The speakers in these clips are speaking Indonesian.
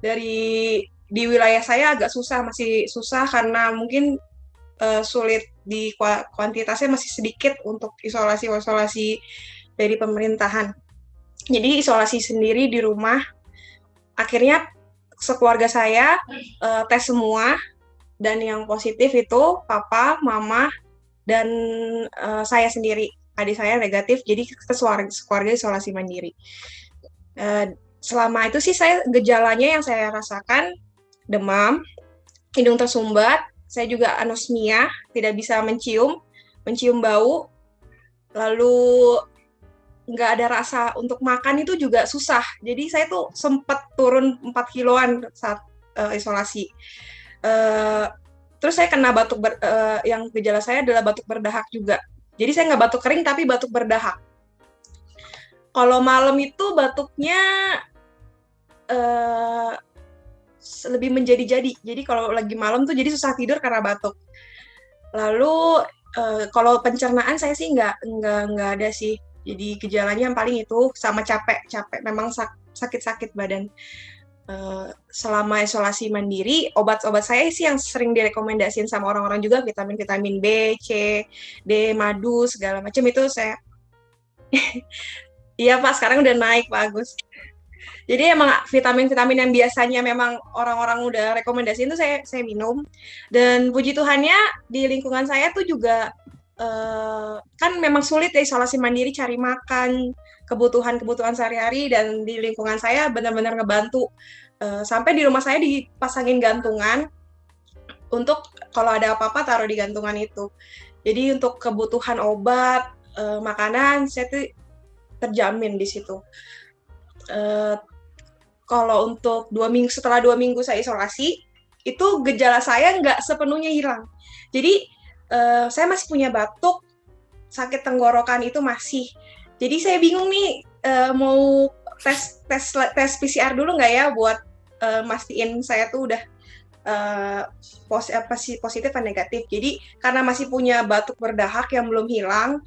dari di wilayah saya agak susah, masih susah karena mungkin sulit di kuantitasnya masih sedikit untuk isolasi dari pemerintahan. Jadi isolasi sendiri di rumah. Akhirnya sekeluarga saya tes semua dan yang positif itu papa, mama, dan saya sendiri. Adik saya negatif, jadi kita keluarga isolasi mandiri. Selama itu sih gejalanya yang saya rasakan demam, hidung tersumbat, saya juga anosmia, tidak bisa mencium bau, lalu nggak ada rasa untuk makan itu juga susah. Jadi saya tuh sempat turun 4 kiloan saat isolasi. Terus saya kena yang gejala saya adalah batuk berdahak juga. Jadi saya nggak batuk kering tapi batuk berdahak. Kalau malam itu batuknya lebih menjadi-jadi. Jadi kalau lagi malam tuh jadi susah tidur karena batuk. Lalu kalau pencernaan saya sih nggak ada sih. Jadi gejalanya yang paling itu sama capek memang sakit-sakit badan. Selama isolasi mandiri, obat-obat saya sih yang sering direkomendasiin sama orang-orang juga, vitamin B, C, D, madu, segala macam itu saya. Iya Pak, sekarang udah naik Pak Agus. Jadi emang vitamin-vitamin yang biasanya memang orang-orang udah rekomendasiin itu saya minum. Dan puji Tuhannya di lingkungan saya tuh juga kan memang sulit ya isolasi mandiri, cari makan, kebutuhan sehari-hari, dan di lingkungan saya benar-benar ngebantu. Sampai di rumah saya dipasangin gantungan untuk kalau ada apa-apa taruh di gantungan itu. Jadi untuk kebutuhan obat, makanan, saya tuh terjamin di situ. Kalau untuk setelah 2 minggu saya isolasi, itu gejala saya nggak sepenuhnya hilang. Jadi saya masih punya batuk, sakit tenggorokan itu masih. Jadi saya bingung nih mau tes PCR dulu nggak ya buat mastiin saya tuh udah positif atau negatif. Jadi karena masih punya batuk berdahak yang belum hilang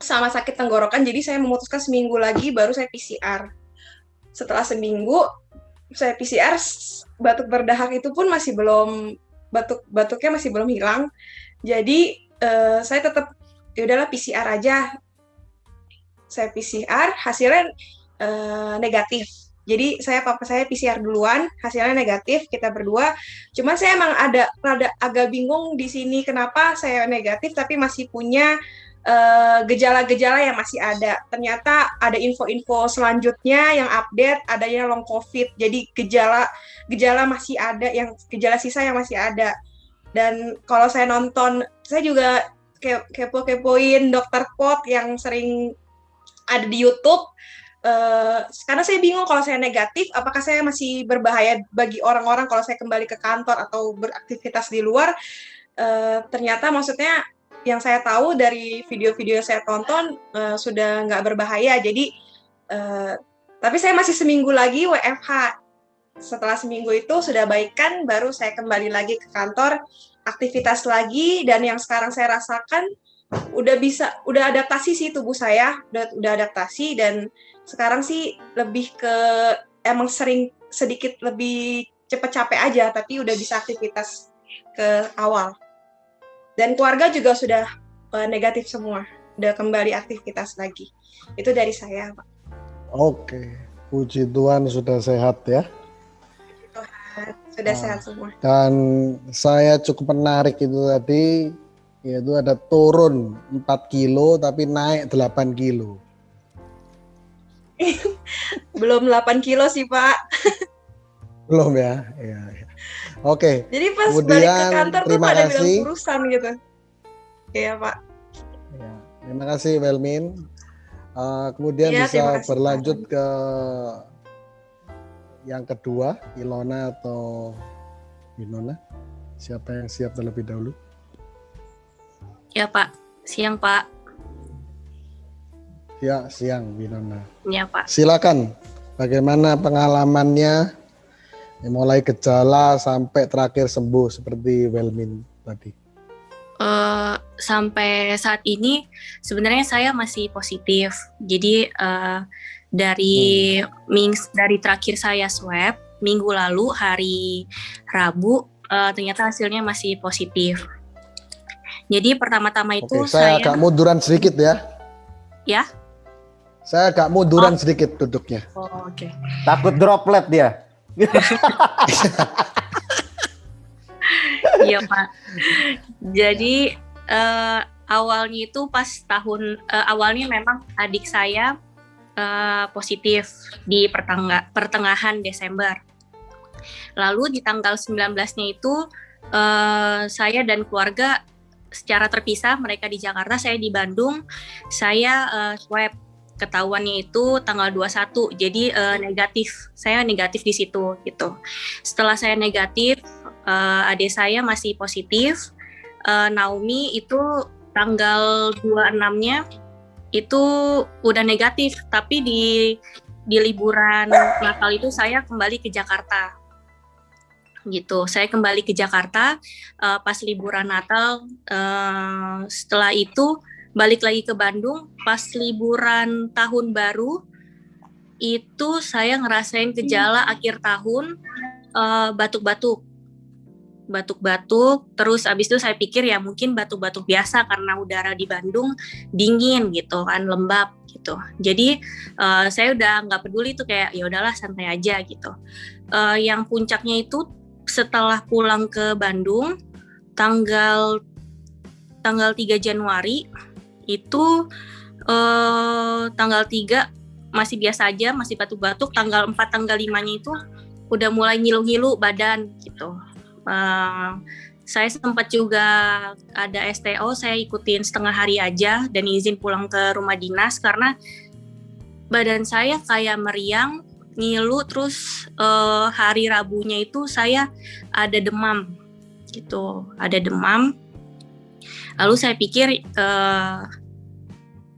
sama sakit tenggorokan, jadi saya memutuskan seminggu lagi baru saya PCR. Setelah seminggu saya PCR, batuk berdahak itu pun masih belum, batuknya masih belum hilang. Jadi saya tetap ya udahlah PCR aja. Saya PCR, hasilnya negatif. Jadi papa saya PCR duluan, hasilnya negatif, kita berdua. Cuma saya emang rada agak bingung di sini kenapa saya negatif tapi masih punya gejala-gejala yang masih ada. Ternyata ada info-info selanjutnya yang update, adanya long COVID. Jadi gejala masih ada, yang gejala sisa yang masih ada. Dan kalau saya nonton, saya juga kepo-kepoin dokter Pot yang sering ada di YouTube. Karena saya bingung kalau saya negatif, apakah saya masih berbahaya bagi orang-orang kalau saya kembali ke kantor atau beraktivitas di luar. Ternyata maksudnya yang saya tahu dari video-video yang saya tonton sudah nggak berbahaya. Jadi tapi saya masih seminggu lagi WFH. Setelah seminggu itu sudah baikan, baru saya kembali lagi ke kantor, aktivitas lagi. Dan yang sekarang saya rasakan udah adaptasi sih tubuh saya, udah adaptasi. Dan sekarang sih lebih ke emang sering sedikit lebih cepat capek aja, tapi udah bisa aktivitas ke awal. Dan keluarga juga sudah negatif semua, udah kembali aktivitas lagi. Itu dari saya, Pak. Oke, puji Tuhan sudah sehat ya. Puji Tuhan, sudah sehat semua. Dan saya cukup menarik itu tadi, yaitu ada turun 4 kilo tapi naik 8 kilo. Belum 8 kilo sih, Pak. Belum ya? Ya. Oke. Jadi pas kemudian, balik ke kantor tuh pada bilang kasih. kurusan gitu. Iya, Pak. Ya, terima kasih Welmin. Kemudian ya, bisa kasih, berlanjut Pak. Ke yang kedua, Ilona atau Winona. Siapa yang siap terlebih dahulu? Ya Pak, siang Pak. Ya, siang Winona. Ya Pak. Silakan, bagaimana pengalamannya mulai gejala sampai terakhir sembuh seperti Welmin tadi? Sampai saat ini sebenarnya saya masih positif. Jadi Dari dari terakhir saya swab minggu lalu hari Rabu, ternyata hasilnya masih positif. Jadi pertama-tama itu Oke, saya agak munduran sedikit ya. Ya? Saya agak munduran sedikit duduknya. Oh, oke. Takut droplet dia. Iya Pak. Jadi awalnya itu pas awalnya memang adik saya positif di pertengahan Desember. Lalu di tanggal 19-nya itu saya dan keluarga secara terpisah, mereka di Jakarta, saya di Bandung. Saya swab, ketahuannya itu tanggal 21. Jadi negatif. Saya negatif di situ gitu. Setelah saya negatif, adik saya masih positif. Naomi itu tanggal 26-nya itu udah negatif, tapi di liburan Natal itu saya kembali ke Jakarta. Gitu. Saya kembali ke Jakarta pas liburan Natal. Setelah itu balik lagi ke Bandung pas liburan tahun baru. Itu saya ngerasain gejala akhir tahun, batuk-batuk, terus abis itu saya pikir ya mungkin batuk-batuk biasa karena udara di Bandung dingin gitu kan, lembab gitu. Jadi saya udah nggak peduli tuh, kayak ya udahlah santai aja gitu. Yang puncaknya itu setelah pulang ke Bandung tanggal 3 Januari itu tanggal 3 masih biasa aja, masih batuk-batuk. Tanggal 4, tanggal 5-nya itu udah mulai ngilu-ngilu badan gitu. Saya sempat juga ada STO, saya ikutin setengah hari aja dan izin pulang ke rumah dinas karena badan saya kayak meriang, ngilu, terus hari Rabunya itu saya ada demam gitu, ada demam. Lalu saya pikir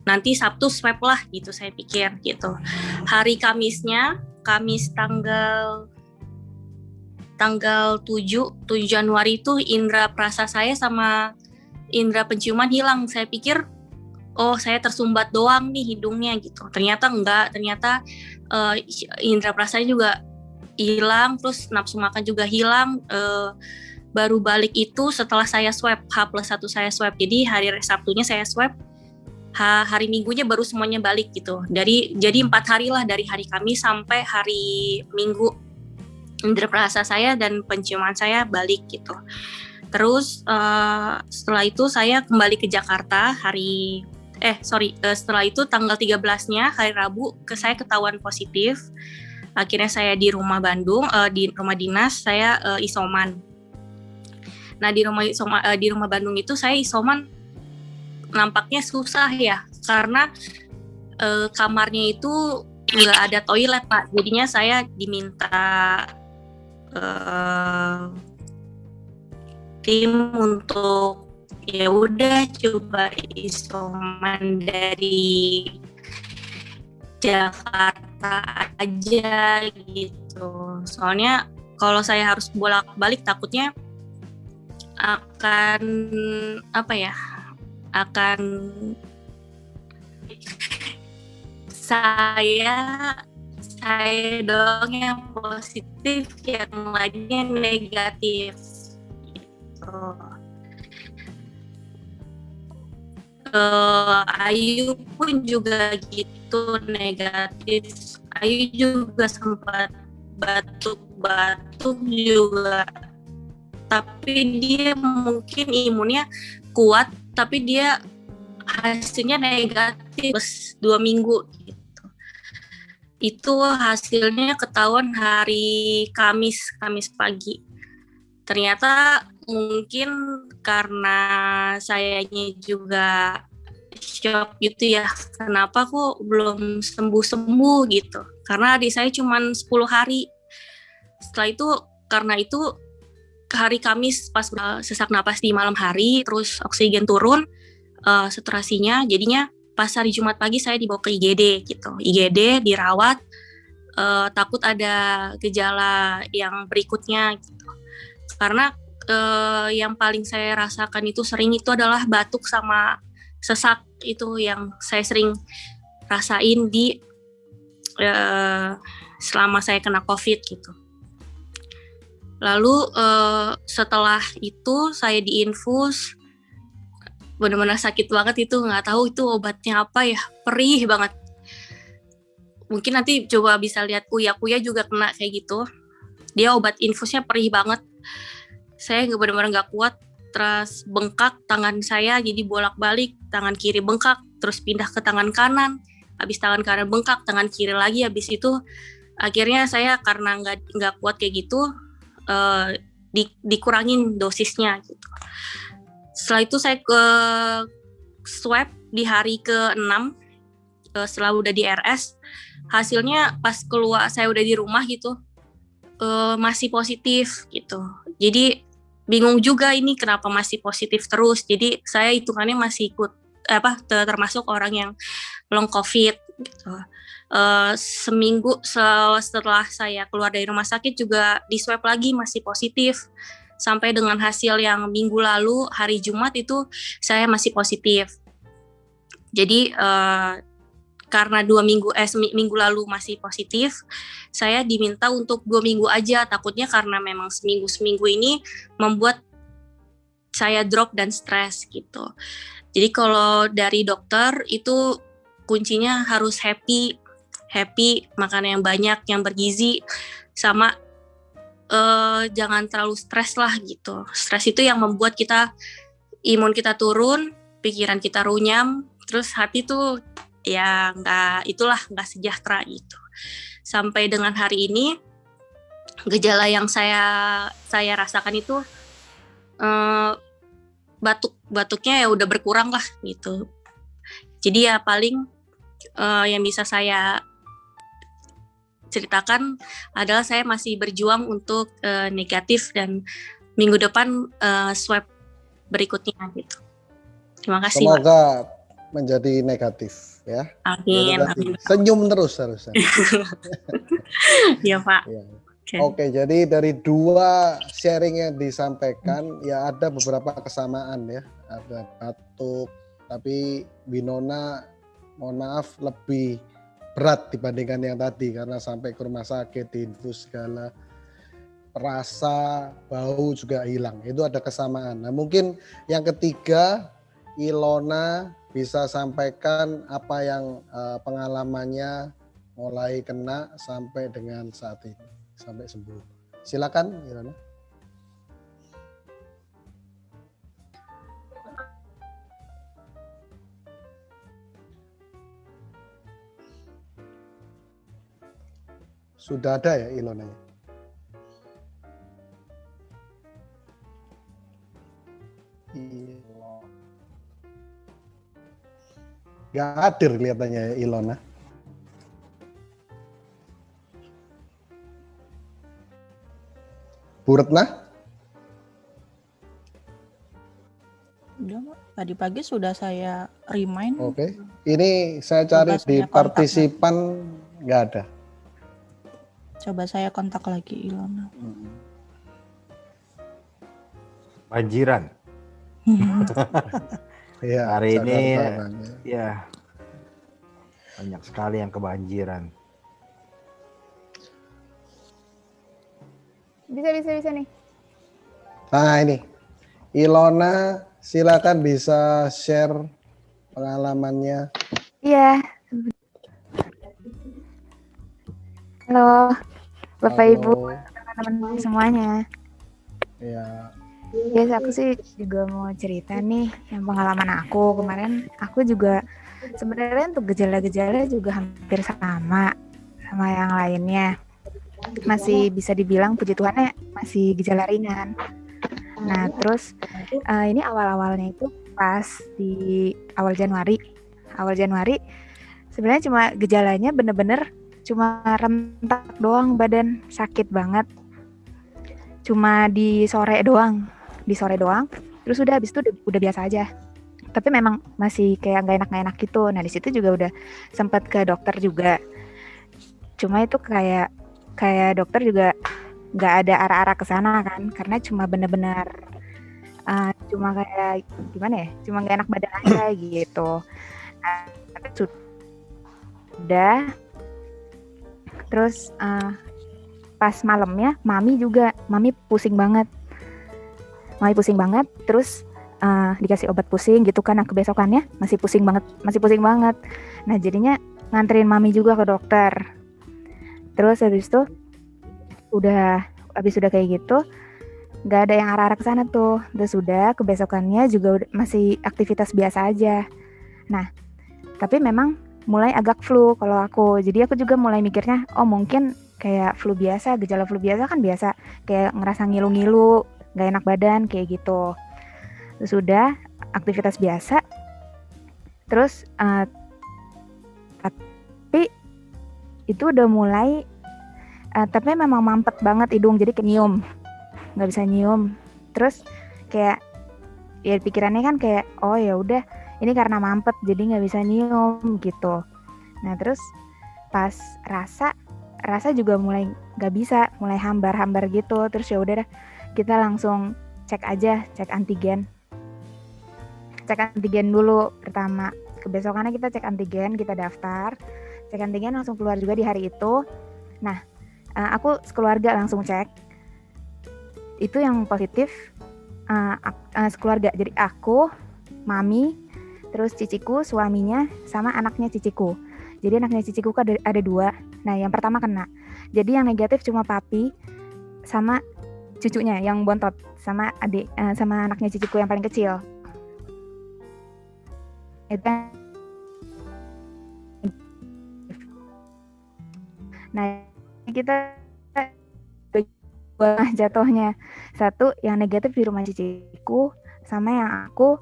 nanti Sabtu swab lah gitu, saya pikir gitu. Hari Kamisnya, Kamis tanggal 7 Januari itu indera perasa saya sama indera penciuman hilang. Saya pikir saya tersumbat doang nih hidungnya gitu. Ternyata enggak, ternyata indera perasa juga hilang, terus nafsu makan juga hilang. Baru balik itu setelah saya swab, H+1 saya swab. Jadi hari Sabtunya saya swab, hari Minggunya baru semuanya balik gitu. Jadi 4 hari lah, dari hari Kamis sampai hari Minggu. Indera perasa saya dan penciuman saya balik gitu. Terus setelah itu saya kembali ke Jakarta setelah itu tanggal 13-nya hari Rabu saya ketahuan positif. Akhirnya saya di rumah Bandung, di rumah dinas saya isoman. Nah di rumah Bandung itu saya isoman nampaknya susah ya, karena kamarnya itu nggak ada toilet Pak. Jadinya saya diminta tim untuk ya udah coba isoman dari Jakarta aja gitu. Soalnya kalau saya harus bolak-balik takutnya akan saya doang yang positif, yang lainnya negatif gitu. Ayu pun juga gitu, negatif. Ayu juga sempat batuk-batuk juga, tapi dia mungkin imunnya kuat, tapi dia hasilnya negatif 2 minggu gitu. Itu hasilnya ketahuan hari Kamis pagi. Ternyata mungkin karena sayanya juga shock gitu ya, kenapa kok belum sembuh-sembuh gitu. Karena adik saya cuma 10 hari. Setelah itu, karena itu hari Kamis pas sesak napas di malam hari, terus oksigen turun, saturasinya, jadinya pas hari Jumat pagi saya dibawa ke IGD gitu. IGD dirawat, takut ada gejala yang berikutnya gitu. Karena yang paling saya rasakan itu sering itu adalah batuk sama sesak, itu yang saya sering rasain di selama saya kena COVID gitu. Lalu setelah itu saya diinfus, benar-benar sakit banget itu, nggak tahu itu obatnya apa ya, perih banget. Mungkin nanti coba bisa lihat Uya juga kena kayak gitu. Dia obat infusnya perih banget. Saya benar-benar nggak kuat, terus bengkak tangan saya, jadi bolak-balik, tangan kiri bengkak, terus pindah ke tangan kanan, habis tangan kanan bengkak, tangan kiri lagi, habis itu akhirnya saya karena nggak kuat kayak gitu, dikurangin dosisnya gitu. Setelah itu saya ke swab di hari ke-6, setelah udah di RS, hasilnya pas keluar saya udah di rumah gitu, masih positif gitu. Jadi bingung juga ini kenapa masih positif terus. Jadi saya hitungannya masih termasuk orang yang long COVID gitu. Seminggu setelah saya keluar dari rumah sakit juga di swab lagi masih positif. Sampai dengan hasil yang minggu lalu hari Jumat itu saya masih positif. Jadi karena minggu lalu masih positif, saya diminta untuk 2 minggu aja, takutnya karena memang seminggu ini membuat saya drop dan stres gitu. Jadi kalau dari dokter itu kuncinya harus happy, makan yang banyak, yang bergizi, sama jangan terlalu stres lah gitu. Stres itu yang membuat imun kita turun, pikiran kita runyam, terus hati tuh ya nggak sejahtera gitu. Sampai dengan hari ini gejala yang saya rasakan itu batuknya ya udah berkurang lah gitu. Jadi ya paling yang bisa saya ceritakan adalah saya masih berjuang untuk negatif, dan minggu depan swab berikutnya gitu. Terima kasih. Semoga menjadi negatif ya. Amin. Senyum terus harusnya. Iya Pak. Ya. Oke, jadi dari 2 sharing yang disampaikan ya ada beberapa kesamaan ya. Ada batuk, tapi Winona mohon maaf lebih berat dibandingkan yang tadi karena sampai ke rumah sakit, diinfus segala. Rasa, bau juga hilang. Itu ada kesamaan. Nah, mungkin yang ketiga Ilona bisa sampaikan apa yang pengalamannya mulai kena sampai dengan saat ini, sampai sembuh. Silakan, Ilona. Sudah ada ya Ilona? Gak hadir kelihatannya Ilona. Bu Retna? Udah, tadi pagi sudah saya remind. Oke. Ini saya cari di partisipan nggak ada. Coba saya kontak lagi Ilona. Banjiran. Ya, hari ini ya banyak sekali yang kebanjiran. Bisa nih. Nah ini Ilona, silakan bisa share pengalamannya. Iya. Halo Bapak Ibu, teman-teman semuanya. Ya. Yes, aku sih juga mau cerita nih yang pengalaman aku kemarin. Aku juga sebenarnya untuk gejala-gejala juga hampir sama yang lainnya. Masih bisa dibilang puji Tuhannya masih gejala ringan. Nah terus ini awal-awalnya itu pas di awal Januari sebenarnya cuma gejalanya bener-bener cuma rentak doang, badan sakit banget. Cuma di sore doang, terus udah habis itu udah biasa aja. Tapi memang masih kayak nggak enak gitu. Nah di situ juga udah sempat ke dokter juga. Cuma itu kayak dokter juga nggak ada arah-arah ke sana kan, karena cuma benar-benar cuma kayak gimana ya, cuma nggak enak badan aja gitu. Nah, tapi sudah Terus pas malamnya mami pusing banget. Terus dikasih obat pusing gitu kan. Nah, kebesokannya masih pusing banget. Nah, jadinya nganterin mami juga ke dokter. Terus habis itu udah kayak gitu, nggak ada yang arah-arah ke sana tuh. Terus udah kebesokannya juga masih aktivitas biasa aja. Nah, tapi memang mulai agak flu kalau aku. Jadi aku juga mulai mikirnya, oh mungkin kayak flu biasa, gejala flu biasa kan biasa kayak ngerasa ngilu-ngilu, nggak enak badan kayak gitu. Terus udah aktivitas biasa. Terus tapi itu udah mulai tapi memang mampet banget hidung, jadi kayak nggak bisa nyium. Terus kayak ya pikirannya kan kayak oh ya udah ini karena mampet jadi nggak bisa nyium gitu. Nah terus pas rasa juga mulai nggak bisa, mulai hambar gitu. Terus ya udah kita langsung cek antigen dulu pertama. Kebesokannya kita cek antigen, kita daftar cek antigen, langsung keluar juga di hari itu. Nah aku sekeluarga langsung cek, itu yang positif sekeluarga. Jadi aku, mami, terus ciciku, suaminya, sama anaknya ciciku. Jadi anaknya ciciku ada 2. Nah yang pertama kena. Jadi yang negatif cuma papi sama cucunya yang bontot, sama adik sama anaknya ciciku yang paling kecil. Itu. Nah kita jatuhnya, satu yang negatif di rumah ciciku, sama yang aku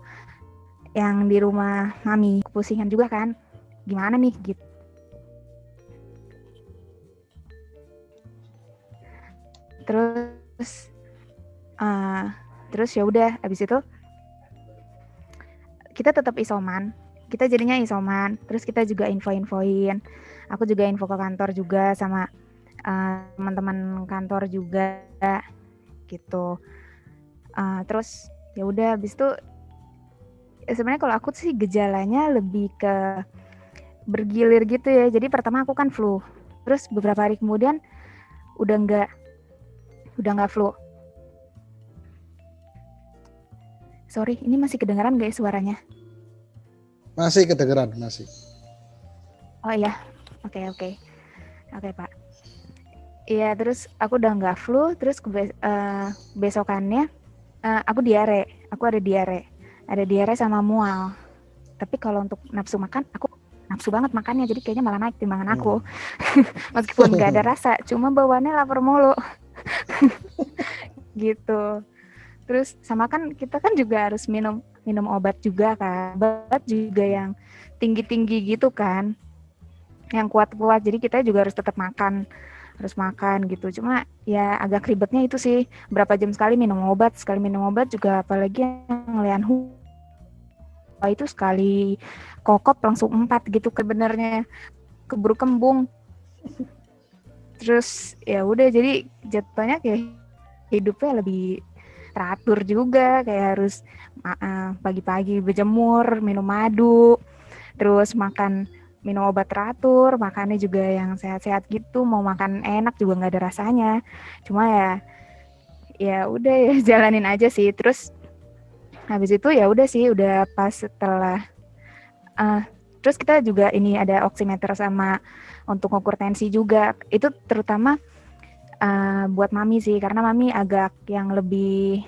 yang di rumah mami. Kepusingan juga kan, gimana nih gitu. Terus ya udah, abis itu kita tetap isoman. Kita jadinya isoman. Terus kita juga infoin. Aku juga info ke kantor juga sama teman-teman kantor juga gitu. Terus ya udah, abis itu sebenarnya kalau aku sih gejalanya lebih ke bergilir gitu ya. Jadi pertama aku kan flu. Terus beberapa hari kemudian udah nggak flu. Sorry, ini masih kedengaran gak ya suaranya? Masih kedengeran, masih. Oh iya, oke Pak. Iya, terus aku udah nggak flu, terus besokannya aku ada diare sama mual. Tapi kalau untuk nafsu makan, aku nafsu banget makannya, jadi kayaknya malah naik timbangan aku. Meskipun nggak ada rasa, cuma bawaannya lapar mulu. Gitu. Terus sama kan kita kan juga harus minum obat juga kan. Obat juga yang tinggi-tinggi gitu kan. Yang kuat-kuat. Jadi kita juga harus tetap makan gitu. Cuma ya agak ribetnya itu sih. Berapa jam sekali minum obat. Sekali minum obat juga apalagi yang ngelian itu sekali kokop langsung 4 gitu kebenernya. Keburu kembung. Terus ya udah, jadi jatuhnya kayak hidupnya lebih teratur juga, kayak harus pagi-pagi berjemur, minum madu, terus minum obat teratur, makannya juga yang sehat-sehat gitu, mau makan enak juga nggak ada rasanya. Cuma ya udah ya jalanin aja sih. Terus habis itu ya udah sih, udah pas setelah terus kita juga ini ada oximeter sama untuk ngukur tensi juga. Itu terutama buat mami sih, karena mami agak yang lebih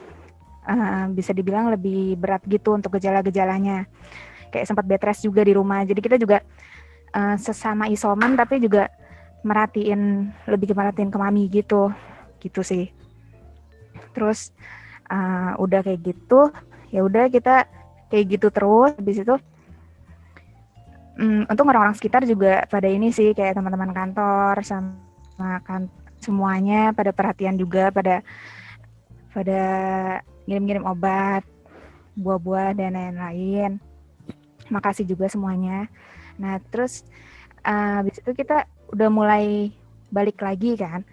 bisa dibilang lebih berat gitu untuk gejala-gejalanya. Kayak sempat bed rest juga di rumah. Jadi kita juga sesama isoman tapi juga lebih merhatiin ke mami gitu sih. Terus udah kayak gitu, ya udah kita kayak gitu terus. Habis itu untuk orang-orang sekitar juga pada ini sih, kayak teman-teman kantor sama semuanya pada perhatian juga, pada ngirim-ngirim obat, buah-buah dan lain-lain. Makasih juga semuanya. Nah terus habis itu kita udah mulai balik lagi kan.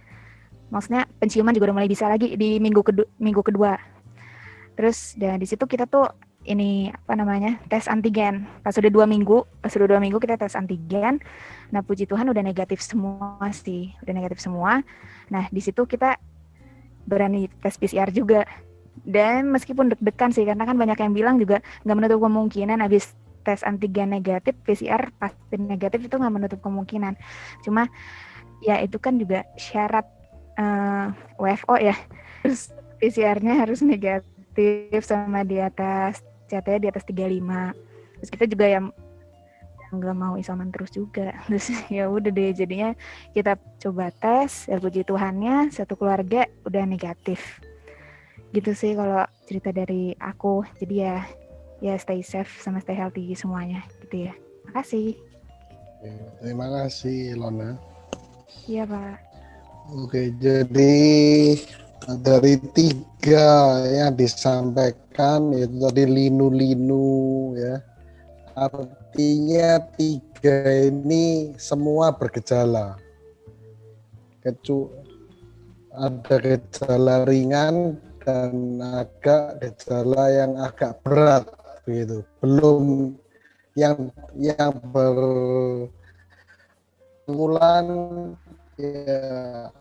Maksudnya penciuman juga udah mulai bisa lagi di minggu kedua. Terus dan di situ kita tuh ini apa namanya, tes antigen. Pas sudah 2 minggu kita tes antigen. Nah, puji Tuhan udah negatif semua sih, udah negatif semua. Nah, di situ kita berani tes PCR juga. Dan meskipun deg-degan sih, karena kan banyak yang bilang juga nggak menutup kemungkinan habis tes antigen negatif, PCR pasti negatif, itu nggak menutup kemungkinan. Cuma ya itu kan juga syarat WFO ya, terus PCR-nya harus negatif sama di atas CT di atas 35. Terus kita juga yang nggak mau isoman terus juga. Terus ya udah deh, jadinya kita coba tes, ya puji Tuhannya satu keluarga udah negatif. Gitu sih kalau cerita dari aku. Jadi ya stay safe sama stay healthy semuanya gitu ya. Makasih. Terima kasih Ilona. Iya Pak. Oke, jadi dari 3 yang disampaikan itu tadi linu-linu ya. Artinya 3 ini semua bergejala. Ada gejala ringan dan gejala yang agak berat begitu. Belum yang berulang ya,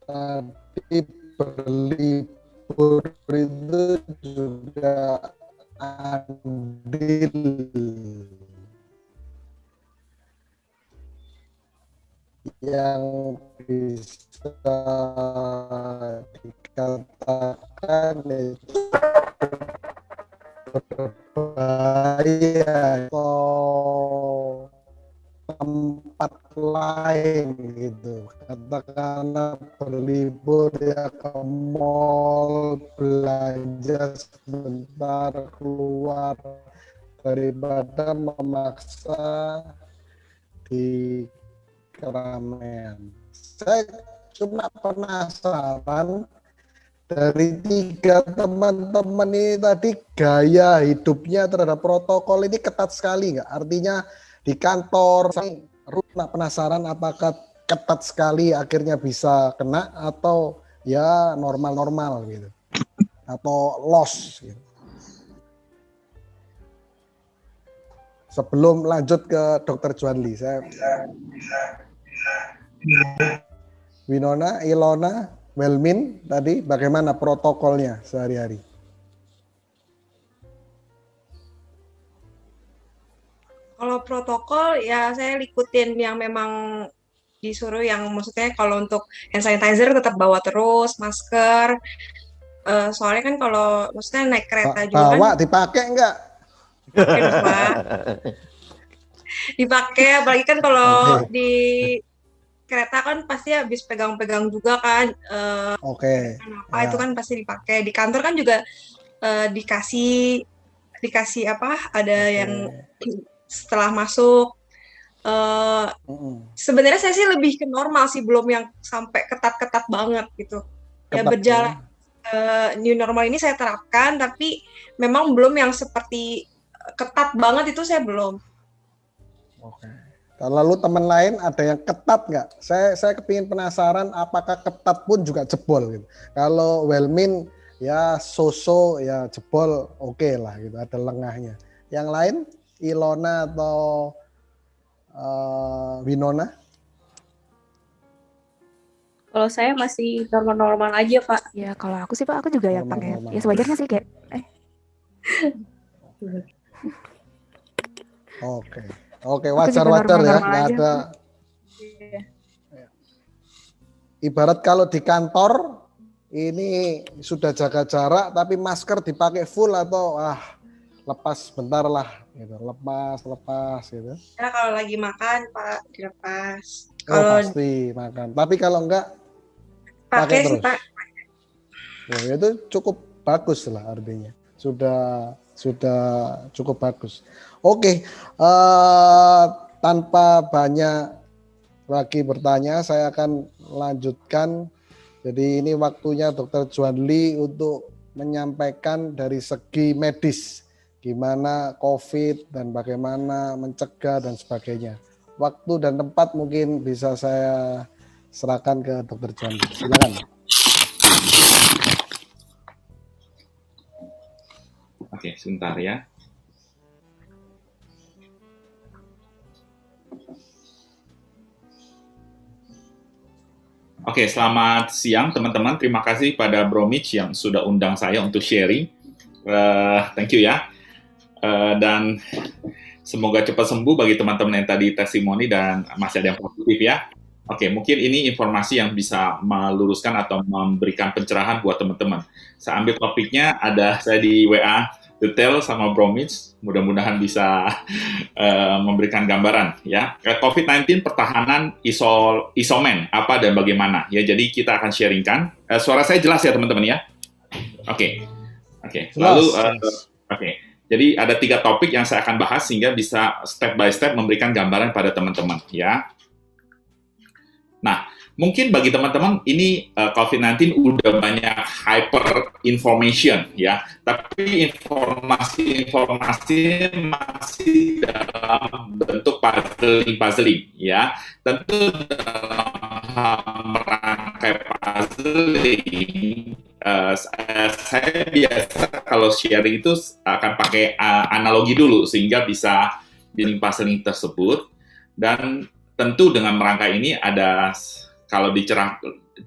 tapi berlibur itu juga andil yang bisa dikatakan itu berbahaya atau tempat lain gitu, katakanlah berlibur ya ke mall, belanja sebentar, keluar daripada memaksa di keramaian. Saya cuma penasaran dari 3 teman-teman ini tadi, gaya hidupnya terhadap protokol ini ketat sekali nggak? Artinya di kantor, saya penasaran apakah ketat sekali akhirnya bisa kena atau ya normal-normal gitu, atau loss gitu. Sebelum lanjut ke Dr. Juanli, saya Winona, Ilona, Welmin tadi bagaimana protokolnya sehari-hari? Kalau protokol ya saya ikutin yang memang disuruh, yang maksudnya kalau untuk hand sanitizer tetap bawa terus, masker. Soalnya kan kalau maksudnya naik kereta juga kan bawa dipakai enggak? Dipakai, apalagi kan kalau di kereta kan pasti habis pegang-pegang juga kan. Apa itu kan pasti dipakai. Di kantor kan juga dikasih apa? Ada yang setelah masuk. Sebenarnya saya sih lebih ke normal sih, belum yang sampai ketat-ketat banget gitu. Ya berjalan new normal ini saya terapkan, tapi memang belum yang seperti ketat banget, itu saya belum. Oke. Lalu teman lain ada yang ketat nggak? Saya kepingin penasaran apakah ketat pun juga jebol gitu. Kalau Welmin ya so-so ya jebol oke lah gitu, ada lengahnya. Yang lain Ilona atau Winona? Kalau saya masih normal-normal aja Pak. Ya kalau aku sih Pak, aku juga ya pakai ya sewajarnya sih kayak. Oke, wajar-wajar ya, nggak ada. Ibarat kalau di kantor ini sudah jaga jarak, tapi masker dipakai full atau lepas bentar lah, gitu, lepas gitu. Ya kalau lagi makan Pak dilepas. Kalau pasti makan, tapi kalau enggak pakai terus. Pak. Oh, itu cukup bagus lah artinya, sudah cukup bagus. Oke, tanpa banyak lagi bertanya, saya akan lanjutkan. Jadi ini waktunya Dr. Juanli untuk menyampaikan dari segi medis, gimana COVID dan bagaimana mencegah dan sebagainya. Waktu dan tempat mungkin bisa saya serahkan ke Dr. Juanli. Silakan. Oke, sebentar ya. Oke, selamat siang teman-teman. Terima kasih pada Bro Mitch yang sudah undang saya untuk sharing. Thank you ya. Dan semoga cepat sembuh bagi teman-teman yang tadi testimoni dan masih ada yang positif ya. Oke, mungkin ini informasi yang bisa meluruskan atau memberikan pencerahan buat teman-teman. Saya ambil topiknya, ada saya di WA detail sama Bro Mitch. Mudah-mudahan bisa memberikan gambaran ya. COVID-19 pertahanan isomen apa dan bagaimana ya. Jadi kita akan sharingkan. Suara saya jelas ya teman-teman ya. Oke. Lalu oke. Jadi ada 3 topik yang saya akan bahas sehingga bisa step by step memberikan gambaran pada teman-teman ya. Nah, mungkin bagi teman-teman ini COVID-19 udah banyak hyper information ya, tapi informasi-informasi masih dalam bentuk puzzling ya. Tentu dalam merangkai puzzling saya biasa kalau sharing itu akan pakai analogi dulu sehingga bisa bikin puzzling tersebut. Dan tentu dengan merangkai ini ada, kalau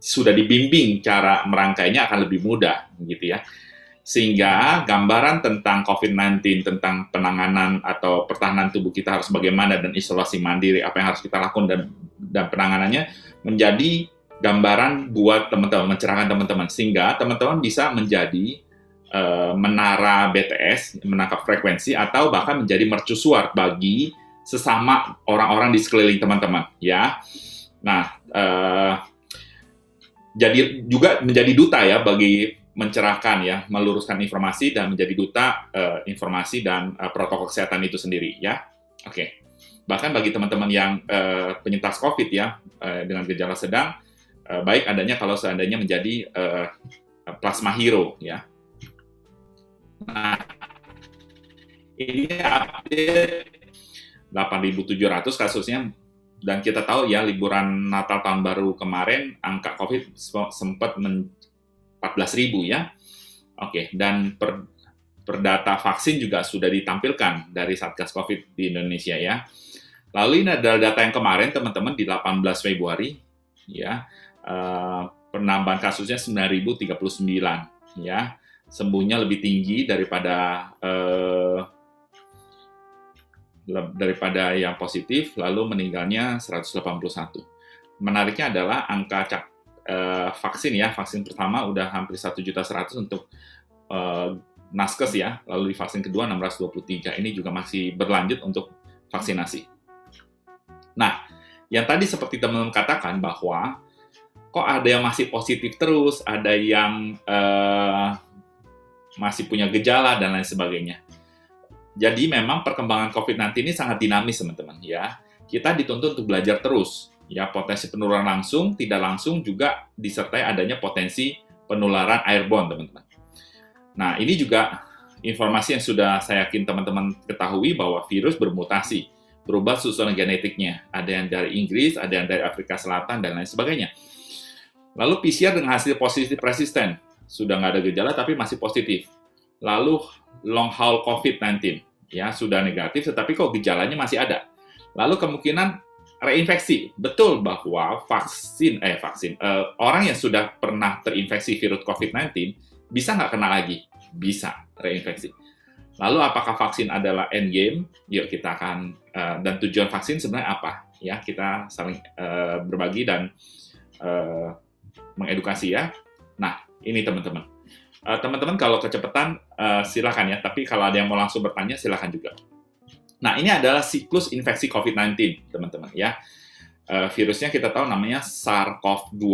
sudah dibimbing cara merangkainya akan lebih mudah gitu ya. Sehingga gambaran tentang COVID-19, tentang penanganan atau pertahanan tubuh kita harus bagaimana dan isolasi mandiri apa yang harus kita lakukan dan penanganannya menjadi gambaran buat teman-teman, mencerahkan teman-teman, sehingga teman-teman bisa menjadi menara BTS, menangkap frekuensi, atau bahkan menjadi mercusuar bagi sesama orang-orang di sekeliling teman-teman, ya. Nah, jadi juga menjadi duta ya bagi mencerahkan ya, meluruskan informasi dan menjadi duta informasi dan protokol kesehatan itu sendiri, ya. Oke. Bahkan bagi teman-teman yang penyintas COVID ya, dengan gejala sedang, baik adanya kalau seandainya menjadi plasma hero ya. Nah, ini update 8.700 kasusnya, dan kita tahu ya liburan Natal tahun baru kemarin angka COVID sempat 14.000 ya. Oke, dan per data vaksin juga sudah ditampilkan dari Satgas COVID di Indonesia ya. Lalu ini adalah data yang kemarin teman-teman di 18 Februari ya. Penambahan kasusnya 9.039 ya, sembuhnya lebih tinggi daripada yang positif, lalu meninggalnya 181. Menariknya adalah angka vaksin ya, vaksin pertama udah hampir 1.100.000 untuk naskes ya, lalu di vaksin kedua 623, ini juga masih berlanjut untuk vaksinasi. Nah, yang tadi seperti teman-teman katakan bahwa kok ada yang masih positif terus, ada yang masih punya gejala, dan lain sebagainya. Jadi memang perkembangan COVID-19 ini sangat dinamis, teman-teman. Ya, kita dituntut untuk belajar terus. Ya, potensi penularan langsung, tidak langsung juga disertai adanya potensi penularan airborne, teman-teman. Nah, ini juga informasi yang sudah saya yakin teman-teman ketahui bahwa virus bermutasi, berubah susunan genetiknya. Ada yang dari Inggris, ada yang dari Afrika Selatan, dan lain sebagainya. Lalu PCR dengan hasil positif resisten, sudah nggak ada gejala tapi masih positif. Lalu long haul COVID-19, ya sudah negatif tetapi kok gejalanya masih ada. Lalu kemungkinan reinfeksi, betul bahwa orang yang sudah pernah terinfeksi virus COVID-19 bisa nggak kena lagi? Bisa reinfeksi. Lalu apakah vaksin adalah endgame? Yuk kita akan, dan tujuan vaksin sebenarnya apa? Ya kita saling berbagi dan mengedukasi ya. Nah, ini teman-teman. Teman-teman kalau kecepatan silakan ya, tapi kalau ada yang mau langsung bertanya silakan juga. Nah, ini adalah siklus infeksi COVID-19, teman-teman ya. Virusnya kita tahu namanya SARS-CoV-2.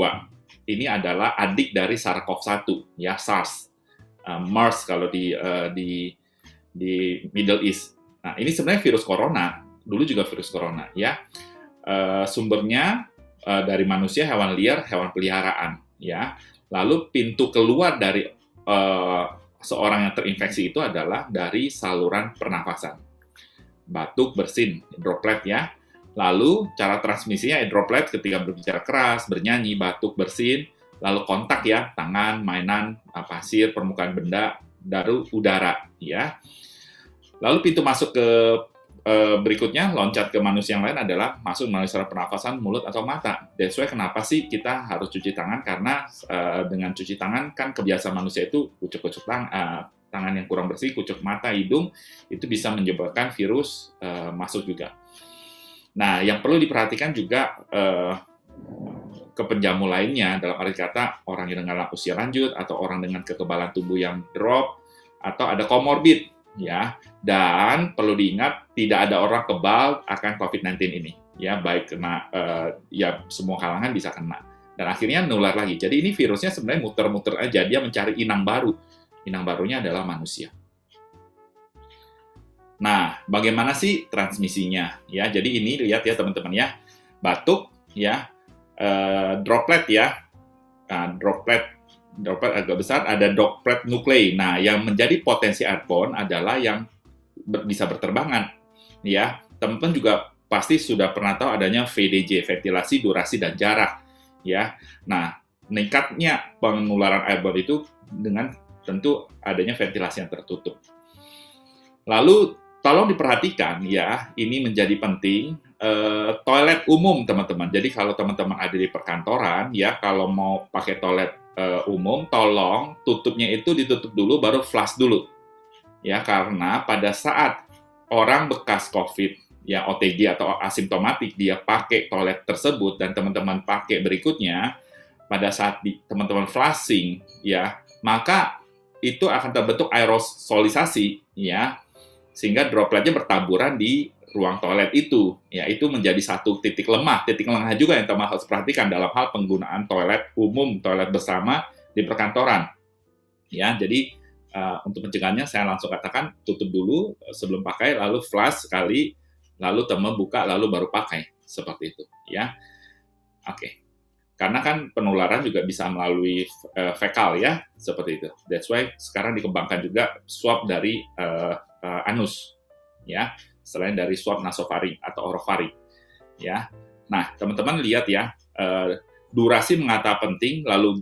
Ini adalah adik dari SARS-CoV-1 ya, SARS. MERS kalau di Middle East. Nah, ini sebenarnya virus corona, dulu juga virus corona ya. Sumbernya dari manusia, hewan liar, hewan peliharaan, ya. Lalu pintu keluar dari seorang yang terinfeksi itu adalah dari saluran pernafasan, batuk, bersin, droplet, ya. Lalu cara transmisinya droplet ketika berbicara keras, bernyanyi, batuk, bersin, lalu kontak ya, tangan, mainan, pasir, permukaan benda, udara, ya. Lalu pintu masuk ke berikutnya, loncat ke manusia yang lain adalah masuk melalui saluran pernafasan, mulut atau mata. That's why kenapa sih kita harus cuci tangan? Karena dengan cuci tangan kan kebiasaan manusia itu kucuk-kucuk tangan yang kurang bersih, kucuk mata, hidung, itu bisa menyebabkan virus masuk juga. Nah, yang perlu diperhatikan juga ke penjamu lainnya, dalam arti kata orang yang dengan usia lanjut atau orang dengan kekebalan tubuh yang drop atau ada komorbid, ya. Dan perlu diingat tidak ada orang kebal akan COVID-19 ini, ya, baik kena ya semua kalangan bisa kena dan akhirnya nular lagi. Jadi ini virusnya sebenarnya muter-muter aja, dia mencari inang baru. Inang barunya adalah manusia. Nah, bagaimana sih transmisinya? Ya, jadi ini lihat ya teman-teman ya, batuk, ya, droplet ya, nah, droplet agak besar, ada droplet nuklei. Nah, yang menjadi potensi airborne adalah yang bisa berterbangan. Ya, teman-teman juga pasti sudah pernah tahu adanya VDJ, ventilasi, durasi, dan jarak. Ya, nah, meningkatnya penularan airborne itu dengan tentu adanya ventilasi yang tertutup. Lalu, tolong diperhatikan ya, ini menjadi penting. Toilet umum, teman-teman. Jadi kalau teman-teman ada di perkantoran, ya, kalau mau pakai toilet umum, tolong tutupnya itu ditutup dulu, baru flush dulu. Ya, karena pada saat orang bekas COVID, ya OTG atau asimptomatik, dia pakai toilet tersebut dan teman-teman pakai berikutnya, pada saat teman-teman flushing, ya, maka itu akan terbentuk aerosolisasi, ya, sehingga dropletnya bertaburan di ruang toilet itu. Ya, itu menjadi satu titik lemah juga yang teman harus perhatikan dalam hal penggunaan toilet umum, toilet bersama di perkantoran. Ya, jadi untuk pencegahannya saya langsung katakan tutup dulu sebelum pakai, lalu flush sekali, lalu teman buka, lalu baru pakai, seperti itu. Ya, oke. Karena kan penularan juga bisa melalui fekal ya, seperti itu. That's why sekarang dikembangkan juga swab dari anus, ya, selain dari swab nasofaring atau orofaring, ya. Nah, teman-teman lihat ya, durasi mengata penting, lalu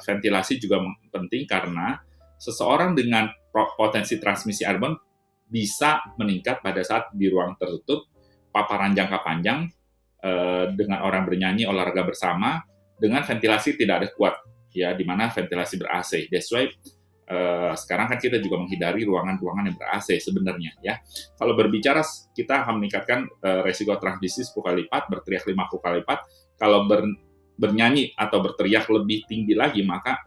ventilasi juga penting karena seseorang dengan potensi transmisi airborne bisa meningkat pada saat di ruang tertutup, paparan jangka panjang, dengan orang bernyanyi, olahraga bersama, dengan ventilasi tidak ada kuat, ya, di mana ventilasi ber-AC. That's why sekarang kan kita juga menghindari ruangan-ruangan yang ber-AC sebenarnya, ya. Kalau berbicara, kita akan meningkatkan resiko transmisi 10 kali lipat, berteriak 50 kali lipat. Kalau bernyanyi atau berteriak lebih tinggi lagi, maka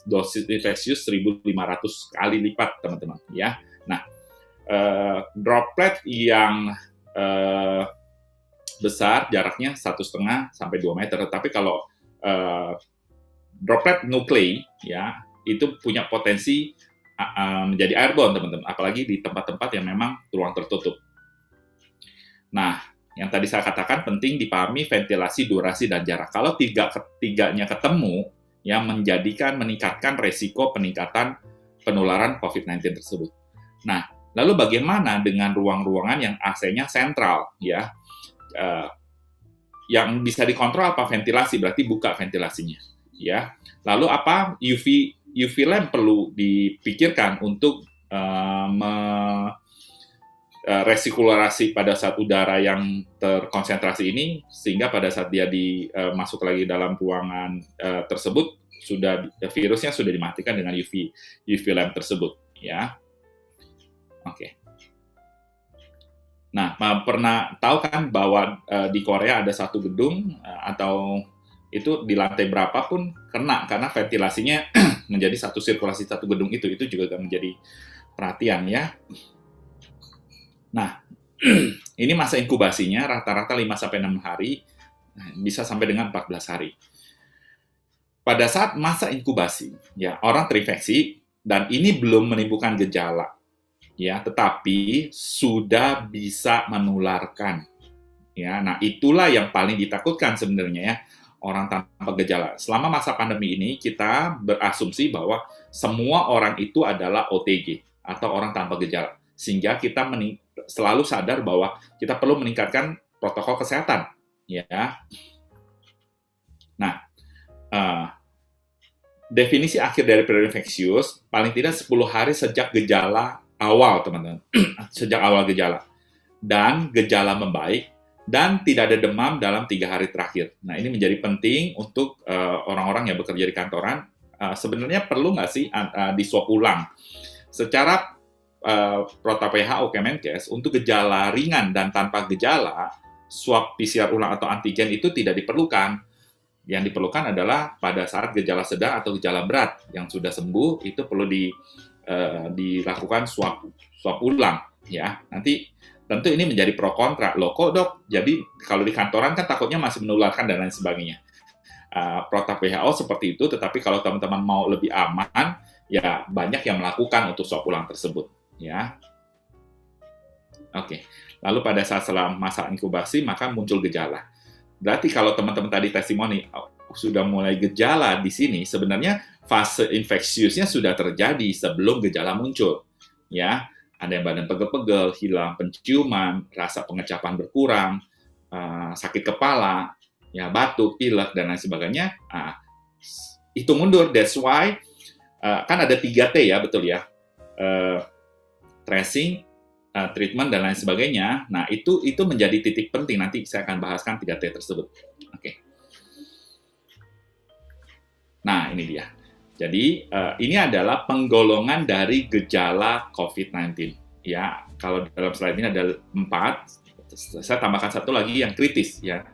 dosis infeksius 1.500 kali lipat, teman-teman, ya. Nah, droplet yang besar jaraknya 1,5 sampai 2 meter. Tapi kalau droplet nuklei, ya, itu punya potensi menjadi airborne, teman-teman. Apalagi di tempat-tempat yang memang ruang tertutup. Nah, yang tadi saya katakan penting dipahami ventilasi, durasi, dan jarak. Kalau tiganya ketemu, ya, meningkatkan resiko peningkatan penularan COVID-19 tersebut. Nah, lalu bagaimana dengan ruang-ruangan yang AC-nya sentral, ya? Yang bisa dikontrol apa? Ventilasi, berarti buka ventilasinya, ya. Lalu apa? UV lamp perlu dipikirkan untuk resirkulasi pada saat udara yang terkonsentrasi ini, sehingga pada saat dia masuk lagi dalam ruangan tersebut, virusnya sudah dimatikan dengan UV lamp tersebut, ya. Oke. Nah, pernah tahu kan bahwa di Korea ada satu gedung atau itu di lantai berapapun kena, karena ventilasinya menjadi satu sirkulasi satu gedung itu juga menjadi perhatian, ya. Nah, ini masa inkubasinya rata-rata 5-6 hari, bisa sampai dengan 14 hari. Pada saat masa inkubasi, ya, orang terinfeksi dan ini belum menimbulkan gejala, ya, tetapi sudah bisa menularkan, ya. Nah, itulah yang paling ditakutkan sebenarnya, ya, orang tanpa gejala. Selama masa pandemi ini kita berasumsi bahwa semua orang itu adalah OTG atau orang tanpa gejala, sehingga kita selalu sadar bahwa kita perlu meningkatkan protokol kesehatan, ya. Nah, definisi akhir dari periode infeksius paling tidak 10 hari sejak gejala awal, teman-teman. Sejak awal gejala. Dan gejala membaik, dan tidak ada demam dalam 3 hari terakhir. Nah, ini menjadi penting untuk orang-orang yang bekerja di kantoran. Sebenarnya perlu nggak sih di swab ulang? Secara protokol WHO Kemenkes, untuk gejala ringan dan tanpa gejala, swab PCR ulang atau antigen itu tidak diperlukan. Yang diperlukan adalah pada saat gejala sedang atau gejala berat yang sudah sembuh, itu perlu dilakukan swab ulang. Ya, nanti tentu ini menjadi pro kontra. Loh kok dok, jadi kalau di kantoran kan takutnya masih menularkan dan lain sebagainya. Protokol WHO seperti itu, tetapi kalau teman-teman mau lebih aman, ya banyak yang melakukan untuk swab ulang tersebut. Ya, oke. Lalu pada saat setelah masa inkubasi, maka muncul gejala. Berarti kalau teman-teman tadi testimoni sudah mulai gejala di sini, sebenarnya fase infeksiusnya sudah terjadi sebelum gejala muncul. Ya, ada yang badan pegel-pegel, hilang penciuman, rasa pengecapan berkurang, sakit kepala, ya batuk, pilek, dan lain sebagainya. Itu mundur. That's why kan ada 3T ya, betul ya. Tracing, treatment, dan lain sebagainya. Nah, itu menjadi titik penting. Nanti saya akan bahaskan 3T tersebut. Oke. Nah, ini dia. Jadi, ini adalah penggolongan dari gejala COVID-19. Ya, kalau dalam slide ini ada 4. Saya tambahkan satu lagi yang kritis, ya.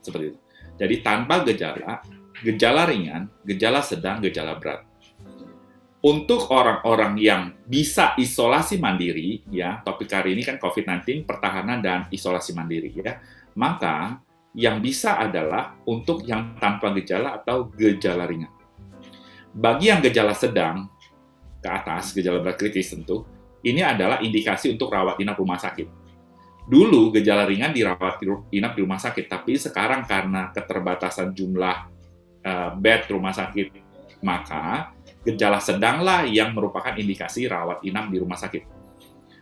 Seperti itu. Jadi, tanpa gejala, gejala ringan, gejala sedang, gejala berat. Untuk orang-orang yang bisa isolasi mandiri, ya, topik hari ini kan COVID-19, pertahanan, dan isolasi mandiri, ya, maka yang bisa adalah untuk yang tanpa gejala atau gejala ringan. Bagi yang gejala sedang, ke atas, gejala berat kritis tentu, ini adalah indikasi untuk rawat inap rumah sakit. Dulu gejala ringan dirawat inap di rumah sakit, tapi sekarang karena keterbatasan jumlah bed rumah sakit, maka gejala sedanglah yang merupakan indikasi rawat inap di rumah sakit.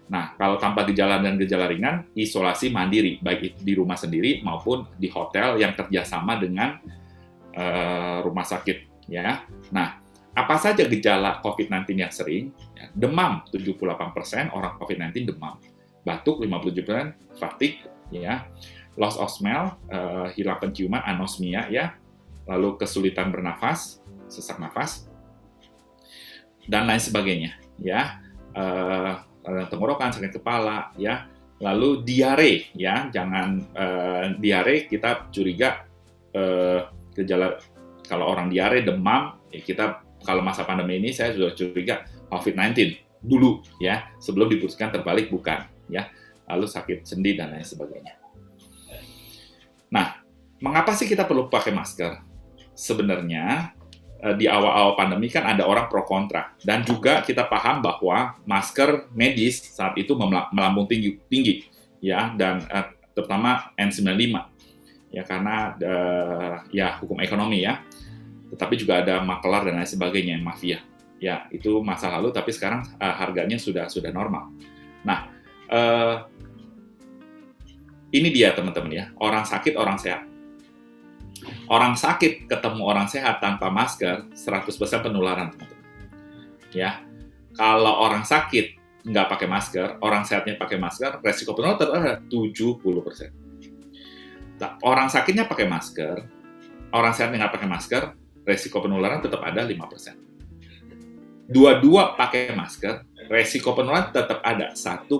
Nah, kalau tanpa gejala dan gejala ringan, isolasi mandiri, baik di rumah sendiri maupun di hotel yang kerjasama dengan rumah sakit. Ya. Nah, apa saja gejala COVID-19 yang sering? Ya, demam, 78% orang COVID-19 demam. Batuk, 57%, fatigue, ya. Loss of smell, hilang penciuman, anosmia, ya. Lalu kesulitan bernafas, sesak nafas, dan lain sebagainya, ya, tenggorokan, sakit kepala, ya, lalu diare, ya, jangan diare kita curiga gejala kalau orang diare, demam, ya kita kalau masa pandemi ini saya sudah curiga COVID-19 dulu, ya, sebelum diputuskan terbalik bukan, ya, lalu sakit sendi dan lain sebagainya. Nah, mengapa sih kita perlu pakai masker? Sebenarnya di awal-awal pandemi kan ada orang pro kontra, dan juga kita paham bahwa masker medis saat itu melambung tinggi, ya, dan terutama N95, ya, karena ya hukum ekonomi, ya, tetapi juga ada makelar dan lain sebagainya, mafia, ya, itu masa lalu, tapi sekarang harganya sudah normal. Nah, ini dia teman-teman, ya, orang sakit orang sehat. Orang sakit ketemu orang sehat tanpa masker, 100% penularan, teman-teman. Ya, kalau orang sakit nggak pakai masker, orang sehatnya pakai masker, resiko penularan tetap ada 70%. Nah, orang sakitnya pakai masker, orang sehatnya nggak pakai masker, resiko penularan tetap ada 5%. Dua-dua pakai masker, resiko penularan tetap ada 1,5%.